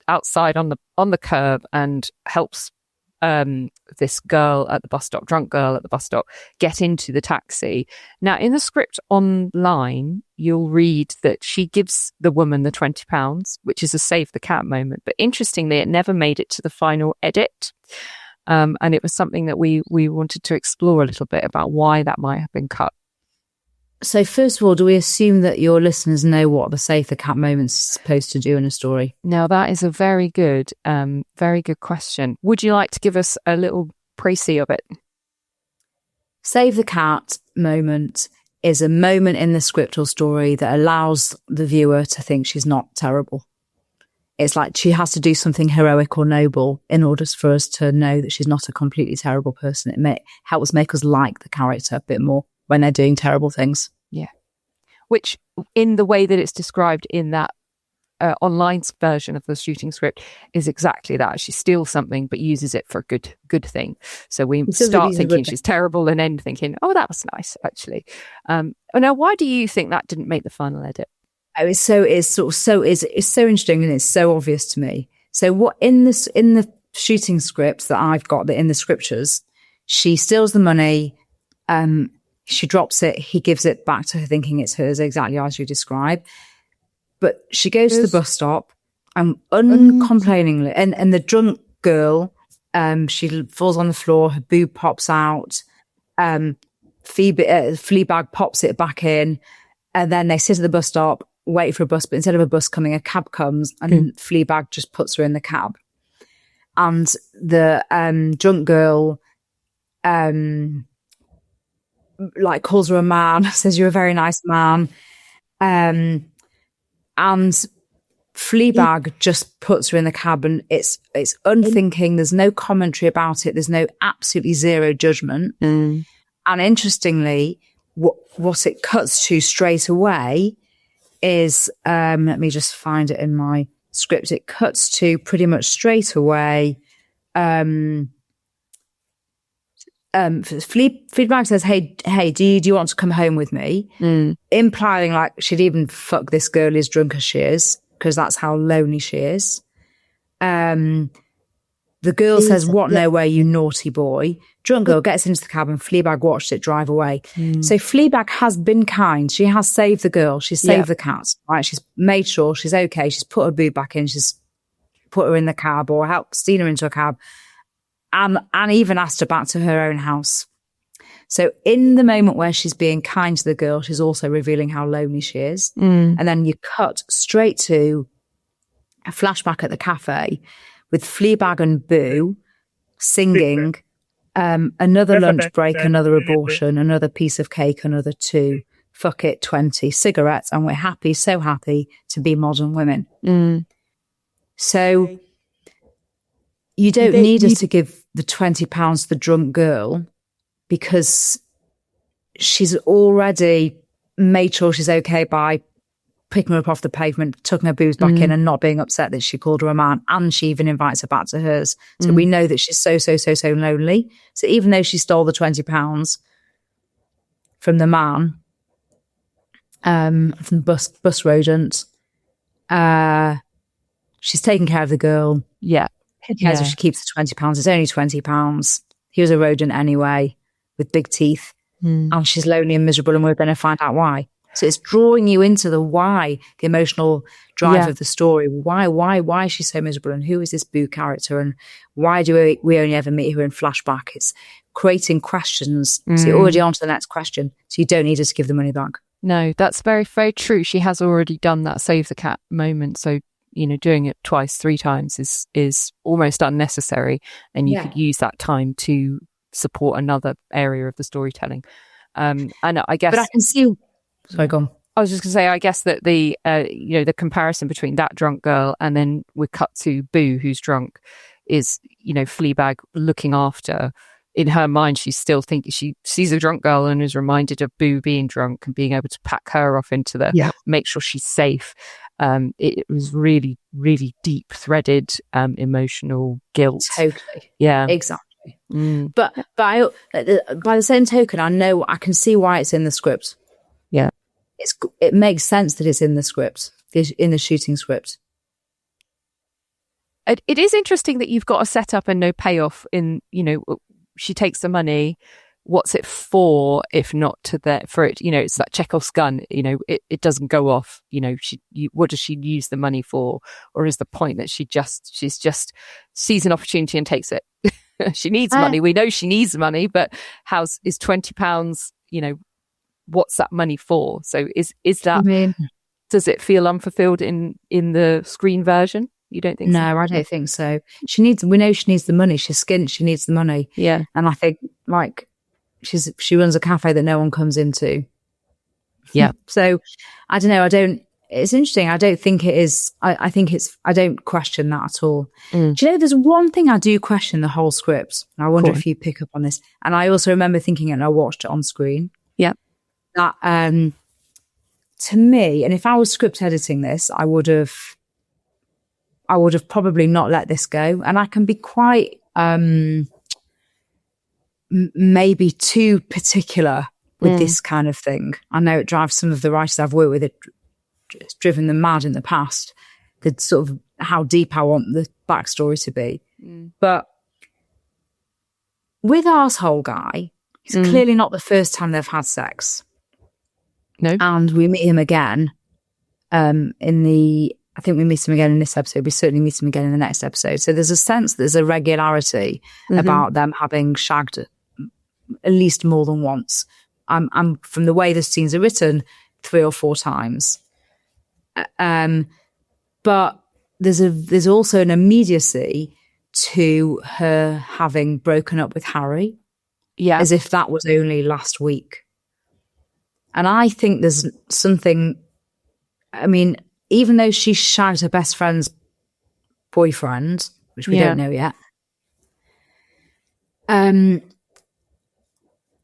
outside on the curb and helps this girl at the bus stop, drunk girl at the bus stop, get into the taxi. Now, in the script online, you'll read that she gives the woman the £20, which is a Save the Cat moment. But interestingly, it never made it to the final edit. And it was something that we wanted to explore a little bit about why that might have been cut. So first of all, do we assume that your listeners know what the Save the Cat moment's supposed to do in a story? Now, that is a very good question. Would you like to give us a little précis of it? Save the Cat moment is a moment in the script or story that allows the viewer to think she's not terrible. It's like she has to do something heroic or noble in order for us to know that she's not a completely terrible person. It helps make us like the character a bit more when they're doing terrible things. Yeah. Which, in the way that it's described in that online version of the shooting script, is exactly that. She steals something but uses it for a good thing. So we start thinking she's terrible and end thinking, oh, that was nice, actually. Now, why do you think that didn't make the final edit? It's so interesting and it's so obvious to me. So what in the shooting scripts that I've got, that in the scriptures, she steals the money, she drops it, he gives it back to her thinking it's hers, exactly as you describe. But she goes to the bus stop and uncomplainingly, and the drunk girl, she falls on the floor, her boob pops out, Fleabag pops it back in, and then they sit at the bus stop, wait for a bus, but instead of a bus coming, a cab comes, and Fleabag just puts her in the cab. And the drunk girl calls her a man, says you're a very nice man. And Fleabag just puts her in the cab, and it's unthinking. There's no commentary about it. There's no absolutely zero judgment. And interestingly, what it cuts to straight away is, let me just find it in my script. It cuts to pretty much straight away. Fleabag says, hey, do you want to come home with me? Implying like she'd even fuck this girl as drunk as she is, because that's how lonely she is. The girl says, what no way, you naughty boy. Drunk girl gets into the cab and Fleabag watched it drive away. So Fleabag has been kind. She has saved the girl. She's saved the cat. Right? She's made sure she's okay. She's put her boob back in. She's put her in the cab or helped steal her into a cab. And even asked her back to her own house. So in the moment where she's being kind to the girl, she's also revealing how lonely she is. And then you cut straight to a flashback at the cafe with Fleabag and Boo singing another lunch break, another abortion, another piece of cake, another 2, fuck it, 20 cigarettes, and we're happy, so happy to be modern women. So you don't need us to give the £20 to the drunk girl, because she's already made sure she's okay by picking her up off the pavement, tucking her boobs back in and not being upset that she called her a man, and she even invites her back to hers. So we know that she's so lonely. So even though she stole the £20 from the man, from the bus rodent, she's taking care of the girl. Yeah. Who cares if she keeps the £20? It's only £20. He was a rodent anyway, with big teeth. And she's lonely and miserable, and we're going to find out why. So it's drawing you into the why, the emotional drive of the story. Why is she so miserable? And who is this Boo character? And why do we only ever meet her in flashback? It's creating questions. So you're already on to the next question. So you don't need us to give the money back. No, that's very, very true. She has already done that Save the Cat moment. So, doing it twice, 3 times is almost unnecessary. And you could use that time to support another area of the storytelling. And I guess... But I can see... Sorry, go on. I was just going to say, I guess that the comparison between that drunk girl and then we cut to Boo, who's drunk, is, Fleabag looking after. In her mind, she's still thinking, she sees a drunk girl and is reminded of Boo being drunk and being able to pack her off into make sure she's safe. It was really, really deep threaded, emotional guilt. Totally. Yeah. Exactly. But by the same token, I can see why it's in the script. Yeah. It makes sense that it's in the script, in the shooting script. It is interesting that you've got a setup and no payoff in, she takes the money. What's it for, if not for it? It's that Chekhov's gun. It doesn't go off. What does she use the money for? Or is the point that she just sees an opportunity and takes it? She needs money. We know she needs money, but is £20, what's that money for? So is that, does it feel unfulfilled in the screen version? You don't think so? No, I don't think so. We know she needs the money. She's skint. She needs the money. Yeah. And I think she runs a cafe that no one comes into. Yeah. So I don't know. It's interesting. I don't think it is. I don't question that at all. Do you know, there's one thing I do question the whole script. And I wonder if you pick up on this. And I also remember thinking, and I watched it on screen. Yeah. That to me, and if I was script editing this, I would have probably not let this go. And I can be quite maybe too particular with this kind of thing. I know it drives some of the writers I've worked with, it's driven them mad in the past, the sort of how deep I want the backstory to be. But with Arsehole Guy, it's clearly not the first time they've had sex. No. And we meet him again I think we meet him again in this episode. We certainly meet him again in the next episode. So there's a sense, there's a regularity about them having shagged at least more than once. I'm from the way the scenes are written, 3 or 4 times. But there's also an immediacy to her having broken up with Harry. Yeah. As if that was only last week. And I think there's something, I mean, even though she shagged her best friend's boyfriend, which we don't know yet,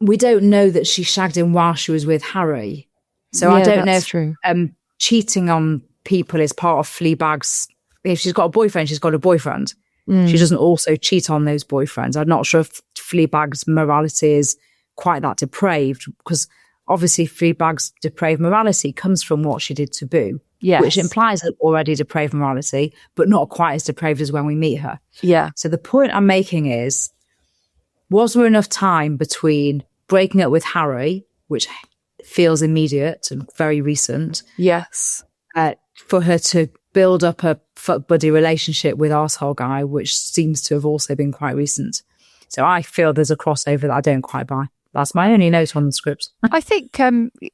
we don't know that she shagged him while she was with Harry. So I don't know if cheating on people is part of Fleabag's. If she's got a boyfriend, she's got a boyfriend. She doesn't also cheat on those boyfriends. I'm not sure if Fleabag's morality is quite that depraved, because obviously Fleabag's depraved morality comes from what she did to Boo. Yes. Which implies an already depraved morality, but not quite as depraved as when we meet her. Yeah. So the point I'm making is, was there enough time between breaking up with Harry, which feels immediate and very recent, yes, for her to build up a fuck buddy relationship with Arsehole Guy, which seems to have also been quite recent? So I feel there's a crossover that I don't quite buy. That's my only note on the script. I think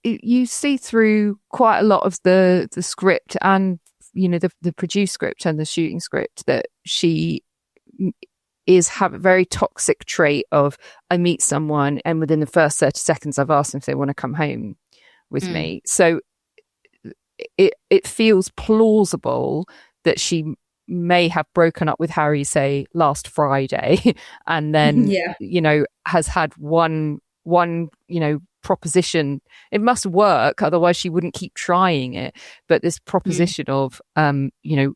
you see through quite a lot of the script and, the produced script and the shooting script that she have a very toxic trait of, I meet someone and within the first 30 seconds I've asked them if they want to come home with me. So it feels plausible that she may have broken up with Harry, say, last Friday, and then, has had one proposition. It must work, otherwise she wouldn't keep trying it. But this proposition of, do you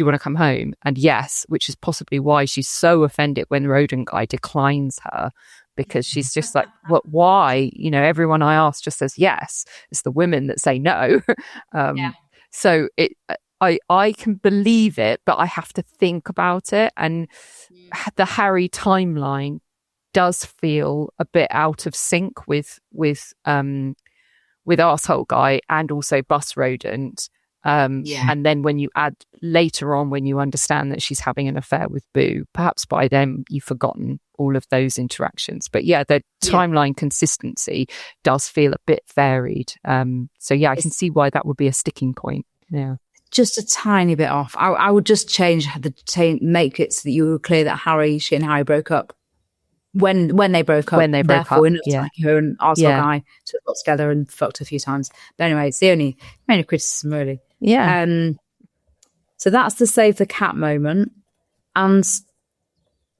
want to come home? And yes, which is possibly why she's so offended when Rodent Guy declines her, because she's just like, what? Why? Everyone I ask just says yes. It's the women that say no. So I can believe it, but I have to think about it. And the Harry timeline does feel a bit out of sync with Arsehole Guy and also Bus Rodent. And then when you add later on, when you understand that she's having an affair with Boo, perhaps by then you've forgotten all of those interactions. But the timeline consistency does feel a bit varied. So I can see why that would be a sticking point. Yeah. Just a tiny bit off. I would just make it so that you were clear that she and Harry broke up. When they broke up. Therefore, like her and Arsehole Guy got together and fucked a few times. But anyway, it's the only criticism, really. Yeah. So that's the save the cat moment. And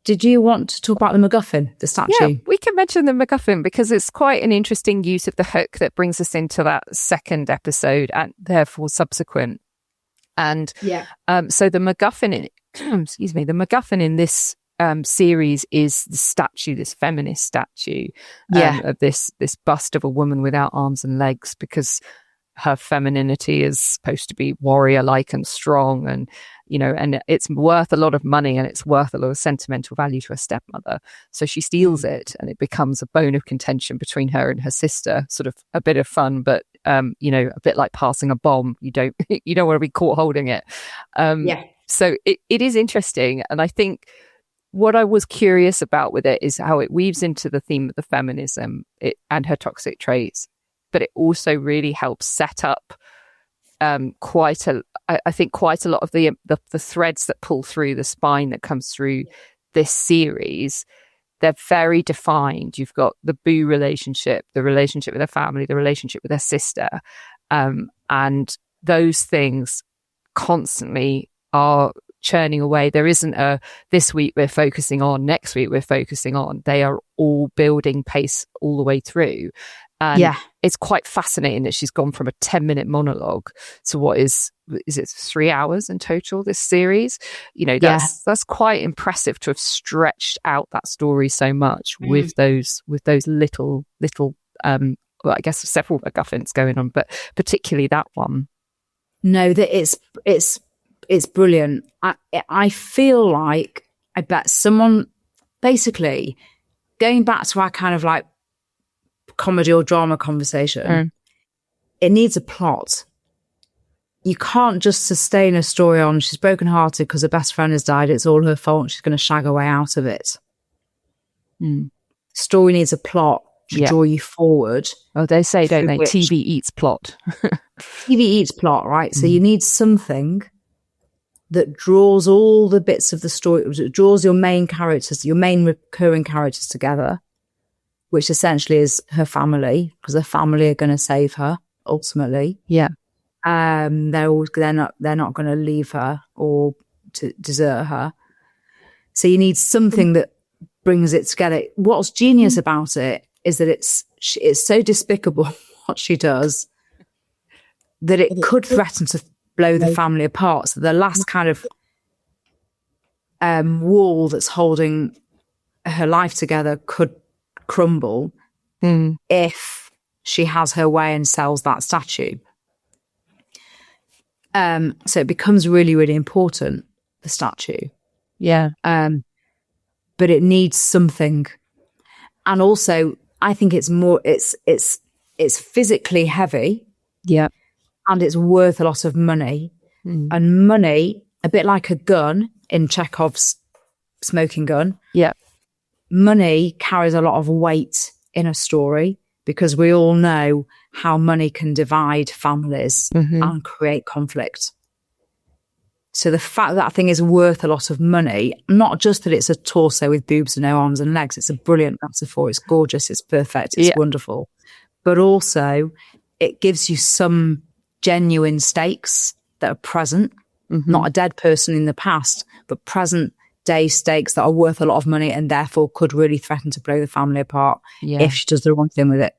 did you want to talk about the MacGuffin, the statue? Yeah, we can mention the MacGuffin because it's quite an interesting use of the hook that brings us into that second episode and therefore subsequent. And so the MacGuffin, the MacGuffin in this series is the statue, this feminist statue of this bust of a woman without arms and legs, because her femininity is supposed to be warrior-like and strong, and and it's worth a lot of money and it's worth a lot of sentimental value to her stepmother. So she steals it, and it becomes a bone of contention between her and her sister. Sort of a bit of fun, but a bit like passing a bomb. You don't want to be caught holding it. So it is interesting, and I think what I was curious about with it is how it weaves into the theme of the feminism and her toxic traits, but it also really helps set up quite a lot of the threads that pull through the spine that comes through this series. They're very defined. You've got the Boo relationship, the relationship with her family, the relationship with her sister, and those things constantly are churning away. There isn't a this week we're focusing on, next week we're focusing on. They are all building pace all the way through. And it's quite fascinating that she's gone from a 10-minute monologue to what is it 3 hours in total, this series? You know, that's quite impressive to have stretched out that story so much with those little well, I guess several MacGuffins going on, but particularly that one. No, that it's brilliant. I feel like, I bet someone, basically going back to our kind of like comedy or drama conversation, it needs a plot. You can't just sustain a story on she's brokenhearted because her best friend has died, it's all her fault, she's going to shag her way out of it. Story needs a plot to draw you forward. Oh, they say, don't they? TV eats plot. TV eats plot, right? So you need something that draws all the bits of the story, that draws your main characters, your main recurring characters together, which essentially is her family, because her family are going to save her ultimately. Yeah. They're not going to leave her or to desert her. So you need something that brings it together. What's genius about it is that it's so despicable what she does that it could threaten to blow the family apart. So the last kind of wall that's holding her life together could crumble if she has her way and sells that statue. So it becomes really, really important, the statue. Yeah. But it needs something. And also, I think it's physically heavy. Yeah. And it's worth a lot of money. And money, a bit like a gun in Chekhov's Smoking Gun. Yeah. Money carries a lot of weight in a story because we all know how money can divide families and create conflict. So the fact that thing is worth a lot of money, not just that it's a torso with boobs and no arms and legs, it's a brilliant metaphor, it's gorgeous, it's perfect, it's wonderful. But also it gives you some genuine stakes that are present, not a dead person in the past, but present day stakes that are worth a lot of money and therefore could really threaten to blow the family apart if she does the wrong thing with it.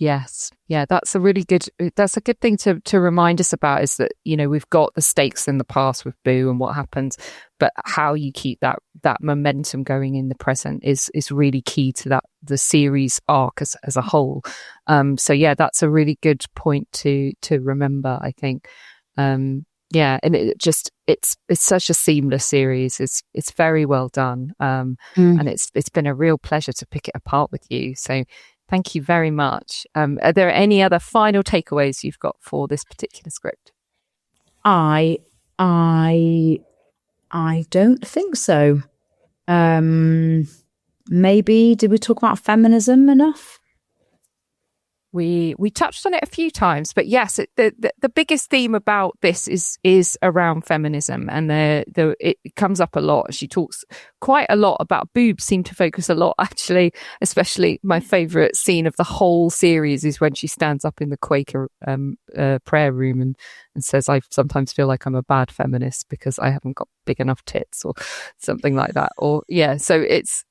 Yes. Yeah, that's a good thing to remind us about, is that, you know, we've got the stakes in the past with Boo and what happens, but how you keep that momentum going in the present is really key to the series arc as a whole. So yeah, that's a really good point to remember, I think. Yeah, and it's such a seamless series. It's very well done. And it's been a real pleasure to pick it apart with you. So thank you very much. Are there any other final takeaways you've got for this particular script? I don't think so. Maybe did we talk about feminism enough? We touched on it a few times, but yes, the biggest theme about this is around feminism, and it comes up a lot. She talks quite a lot about boobs. Seem to focus a lot, actually. Especially my favourite scene of the whole series is when she stands up in the Quaker prayer room and says, "I sometimes feel like I'm a bad feminist because I haven't got big enough tits," or something like that. Or yeah, so it's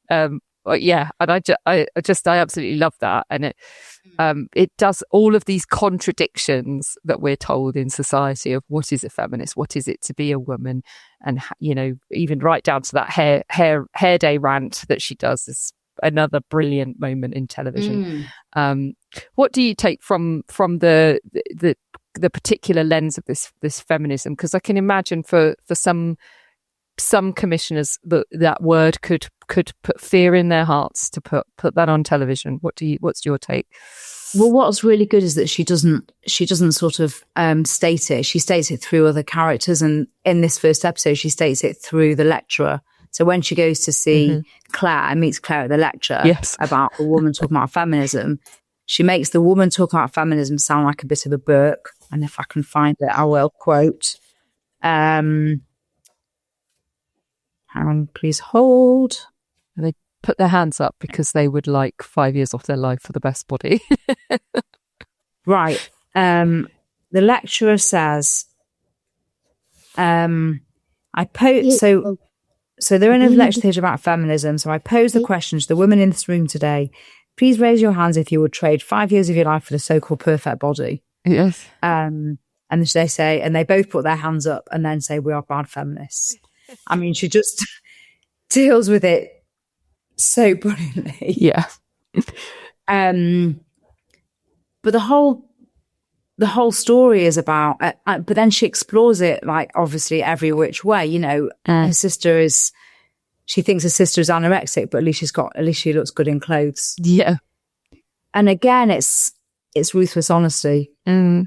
yeah, and I absolutely love that, and it does all of these contradictions that we're told in society of what is a feminist, what is it to be a woman, and you know, even right down to that hair day rant that she does is another brilliant moment in television. What do you take from the particular lens of this feminism? Because I can imagine for some commissioners that word could put fear in their hearts to put that on television. What's your take? Well, what's really good is that she doesn't sort of state it. She states it through other characters, and in this first episode, she states it through the lecturer So when she goes to see Claire and meets Claire at the lecture about a woman talking about feminism, she makes the woman talking about feminism sound like a bit of a Burke. And if I can find it, I will quote. Hang on, please hold. And they put their hands up because they would like 5 years off their life for the best body. Right. The lecturer says, so they're in a lecture stage about feminism. So I pose the question to the women in this room today. Please raise your hands if you would trade 5 years of your life for the so-called perfect body. Yes. And they say, and they both put their hands up and then say, we are bad feminists. I mean, she just deals with it so brilliantly. Yeah. But the whole story is about, but then she explores it like obviously every which way. You know, her sister she thinks her sister is anorexic, but at least she looks good in clothes. Yeah. And again, it's ruthless honesty. No,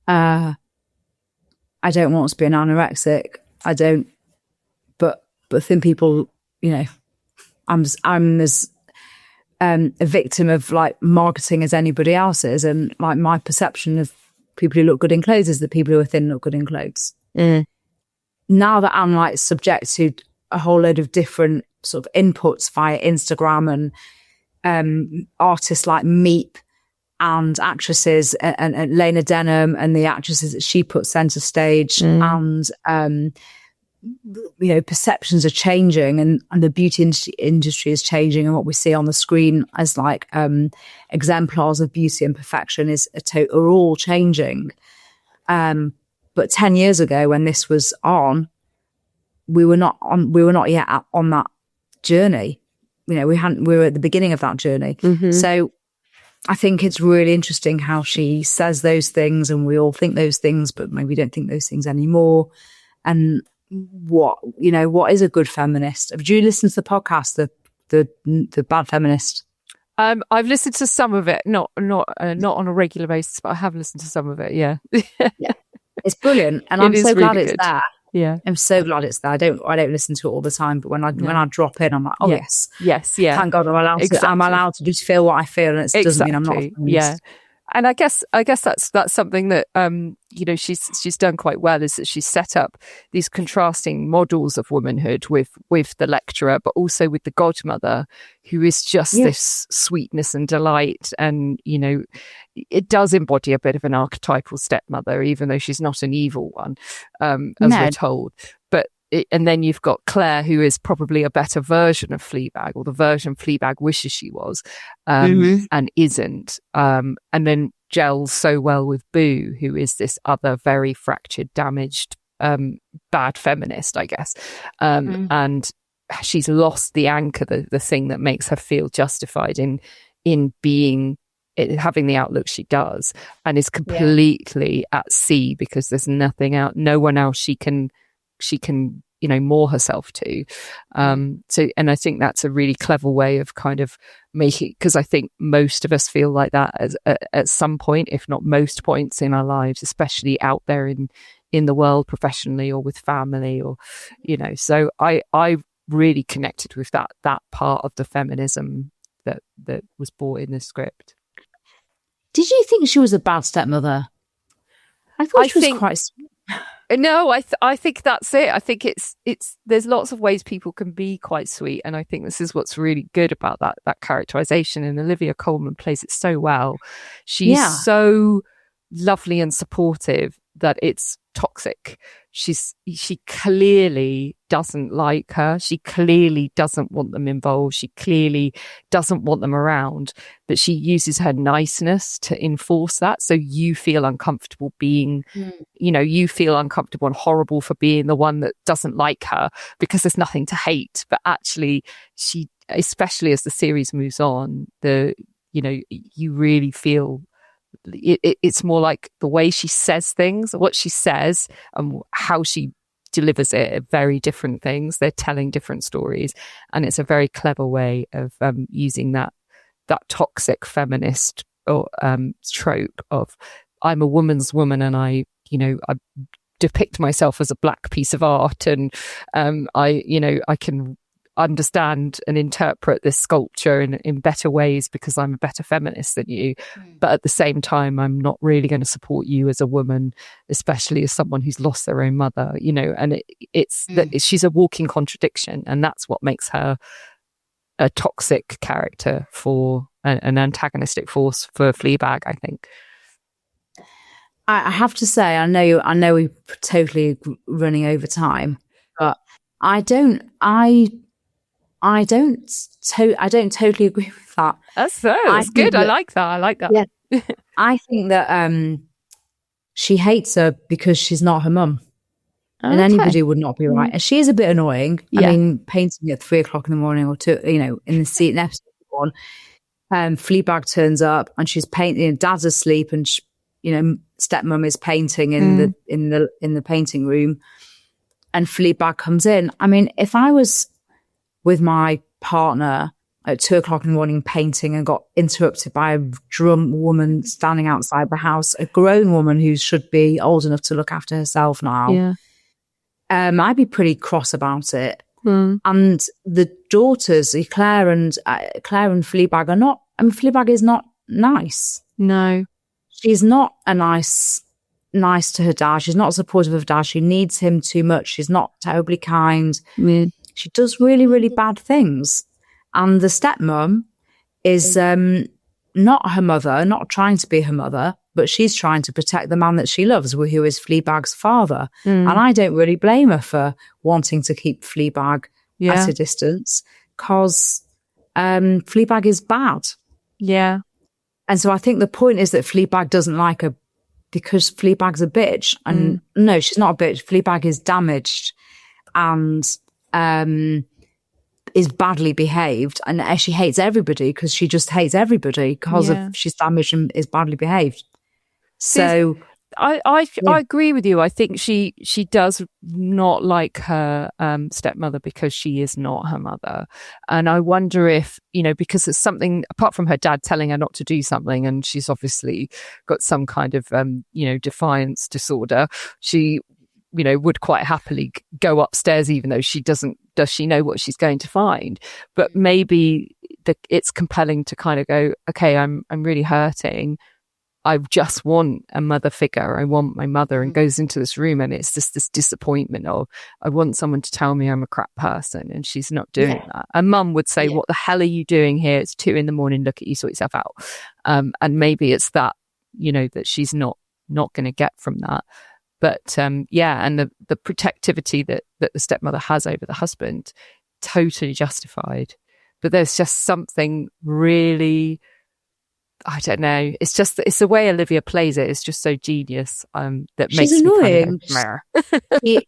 I don't want to be an anorexic. I don't, but thin people, you know, I'm as a victim of like marketing as anybody else is, and like my perception of people who look good in clothes is that people who are thin look good in clothes. Now that I'm like subject to a whole load of different sort of inputs via Instagram and artists like Meep and actresses and Lena Denham and the actresses that she puts centre stage, and you know, perceptions are changing, and the beauty industry is changing, and what we see on the screen as like exemplars of beauty and perfection are all changing. But 10 years ago, when this was on, we were not yet on that journey. You know, we were at the beginning of that journey. So I think it's really interesting how she says those things, and we all think those things, but maybe we don't think those things anymore. And what is a good feminist? Have you listened to the podcast, the Bad Feminist? I've listened to some of it, not on a regular basis, but I have listened to some of it. Yeah. Yeah, it's brilliant, and I'm so glad it's there. Yeah, I'm so glad it's there. I don't listen to it all the time, but when I drop in, I'm like, oh yes, yeah. Thank God I'm allowed to just feel what I feel, and it doesn't mean I'm not a feminist. Yeah. And I guess that's something that you know, she's done quite well, is that she's set up these contrasting models of womanhood with the lecturer, but also with the godmother, who is just this sweetness and delight, and you know, it does embody a bit of an archetypal stepmother, even though she's not an evil one, as we're told. But and then you've got Claire, who is probably a better version of Fleabag, or the version Fleabag wishes she was, and isn't. And then gels so well with Boo, who is this other very fractured, damaged, bad feminist, I guess. And she's lost the anchor, the thing that makes her feel justified in being, having the outlook she does, and is completely at sea because there's no one else she can you know, moor herself to. So, and I think that's a really clever way of kind of making, because I think most of us feel like that at some point, if not most points in our lives, especially out there in the world professionally or with family, or, you know, so I really connected with that part of the feminism that was brought in the script. Did you think she was a bad stepmother? I thought she was quite sweet. No, I think that's it. I think it's there's lots of ways people can be quite sweet, and I think this is what's really good about that characterization. And Olivia Colman plays it so well. She's so lovely and supportive that it's toxic. She clearly doesn't like her. She clearly doesn't want them involved. She clearly doesn't want them around, but she uses her niceness to enforce that. So you feel uncomfortable being, you know, you feel uncomfortable and horrible for being the one that doesn't like her, because there's nothing to hate. But actually she, especially as the series moves on, you know, you really feel it's more like the way she says things, what she says and how she delivers it are very different things. They're telling different stories, and it's a very clever way of using that toxic feminist or trope of I'm a woman's woman, and I depict myself as a black piece of art, and I can understand and interpret this sculpture in better ways because I'm a better feminist than you. But at the same time, I'm not really going to support you as a woman, especially as someone who's lost their own mother, and she's a walking contradiction, and that's what makes her a toxic character for an antagonistic force for Fleabag, I think. I have to say, I know we're totally running over time, but I don't totally agree with that. That's good. I like that. Yeah, I think that she hates her because she's not her mum. Okay. And anybody would not be right. And she is a bit annoying. Yeah. I mean, painting at 3 o'clock in the morning or 2, in the seat in episode 1, Fleabag turns up and she's painting. Dad's asleep, and stepmom is painting in the painting room, and Fleabag comes in. I mean, if I was with my partner at 2 o'clock in the morning painting and got interrupted by a drunk woman standing outside the house, a grown woman who should be old enough to look after herself now, I'd be pretty cross about it. And the daughters, Claire and Fleabag, are not. I mean, Fleabag is not nice. No, she's not nice to her dad. She's not supportive of dad. She needs him too much. She's not terribly kind. She does really, really bad things. And the stepmom is not her mother, not trying to be her mother, but she's trying to protect the man that she loves, who is Fleabag's father. And I don't really blame her for wanting to keep Fleabag at a distance, because Fleabag is bad. Yeah. And so I think the point is that Fleabag doesn't like her because Fleabag's a bitch. And no, she's not a bitch. Fleabag is damaged and is badly behaved. And she hates everybody because she just hates everybody because she's damaged and is badly behaved. So I agree with you. I think she does not like her stepmother because she is not her mother. And I wonder if, because it's something apart from her dad telling her not to do something, and she's obviously got some kind of, defiance disorder, she, would quite happily go upstairs, even though she does she know what she's going to find? But maybe it's compelling to kind of go, okay, I'm really hurting. I just want a mother figure. I want my mother, and goes into this room, and it's just this disappointment of, I want someone to tell me I'm a crap person, and she's not doing that. And mum would say, what the hell are you doing here? It's 2 a.m. Look at you, sort yourself out. And maybe it's that, that she's not going to get from that. But and the protectivity that the stepmother has over the husband, totally justified. But there's just something really, I don't know. It's the way Olivia plays it. It's just so genius. That she's makes annoying. Me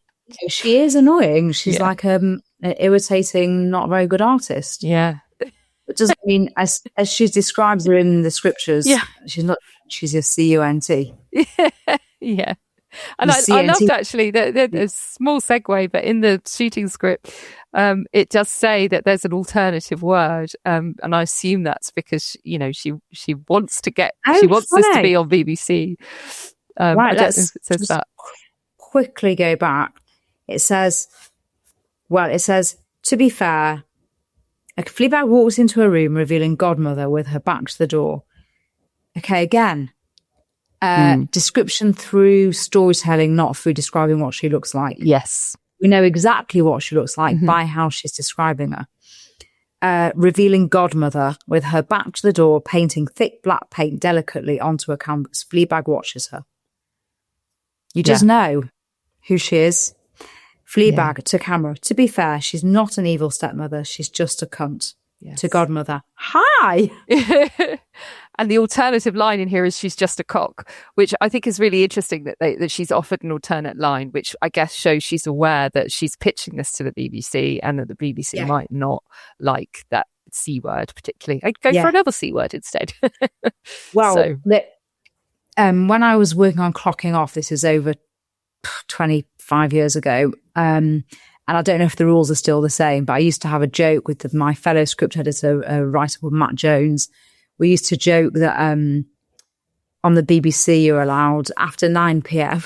she is annoying. She's like an irritating, not very good artist. Yeah. It doesn't mean, as she describes her in the scriptures, she's not. She's a cunt. Yeah. And I loved actually a small segue, but in the shooting script, it does say that there's an alternative word, and I assume that's because she wants to get this to be on BBC. Right, let's it says that. Quickly go back. It says, to be fair, Fleabag walks into a room revealing Godmother with her back to the door. Okay, again. Description through storytelling, not through describing what she looks like. Yes. We know exactly what she looks like by how she's describing her. Revealing Godmother with her back to the door, painting thick black paint delicately onto a canvas. Fleabag watches her. You just know who she is. Fleabag to camera. To be fair, she's not an evil stepmother. She's just a cunt. Yes. To Godmother. Hi! And the alternative line in here is she's just a cock, which I think is really interesting that she's offered an alternate line, which I guess shows she's aware that she's pitching this to the BBC and that the BBC might not like that C word particularly. I'd go for another C word instead. Well, when I was working on Clocking Off, this is over 25 years ago, and I don't know if the rules are still the same, but I used to have a joke with my fellow script editor, a writer called Matt Jones. We used to joke that on the BBC you're allowed, after 9 p.m,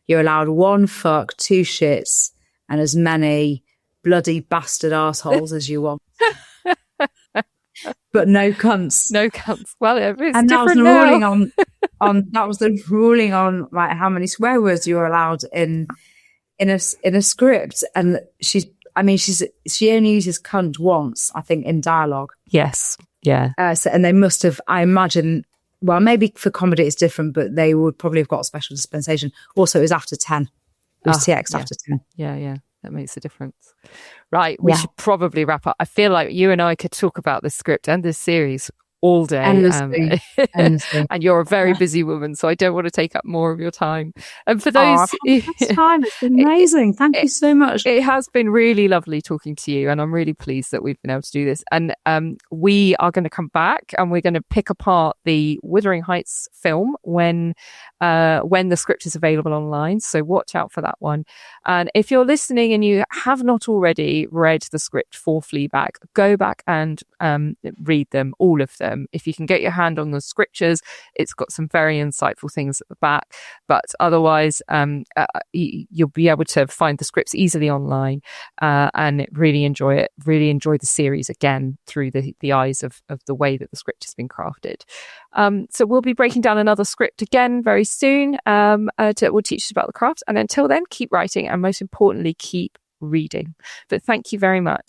You're allowed 1 fuck, 2 shits, and as many bloody bastard assholes as you want. But no cunts. No cunts. Well, it's and that was different the now. ruling on that was the ruling on like how many swear words you were allowed in a script. And she only uses cunt once, I think, in dialogue. Yes. Yeah. And they must have, I imagine, well, maybe for comedy it's different, but they would probably have got a special dispensation. Also, it was after 10. It was TX after 10. Yeah. That makes a difference. Right. We should probably wrap up. I feel like you and I could talk about this script and this series all day. Endlessly. And you're a very busy woman, so I don't want to take up more of your time. And for those... It's fine. It's been amazing. Thank you so much. It has been really lovely talking to you, and I'm really pleased that we've been able to do this. And we are going to come back and we're going to pick apart the Wuthering Heights film when the script is available online. So watch out for that one. And if you're listening and you have not already read the script for Fleabag, go back and read them, all of them. If you can get your hand on the scriptures, it's got some very insightful things at the back. But otherwise, you'll be able to find the scripts easily online and really enjoy it. Really enjoy the series again through the eyes of the way that the script has been crafted. So we'll be breaking down another script again very soon. Will teach us about the craft. And until then, keep writing and most importantly, keep reading. But thank you very much.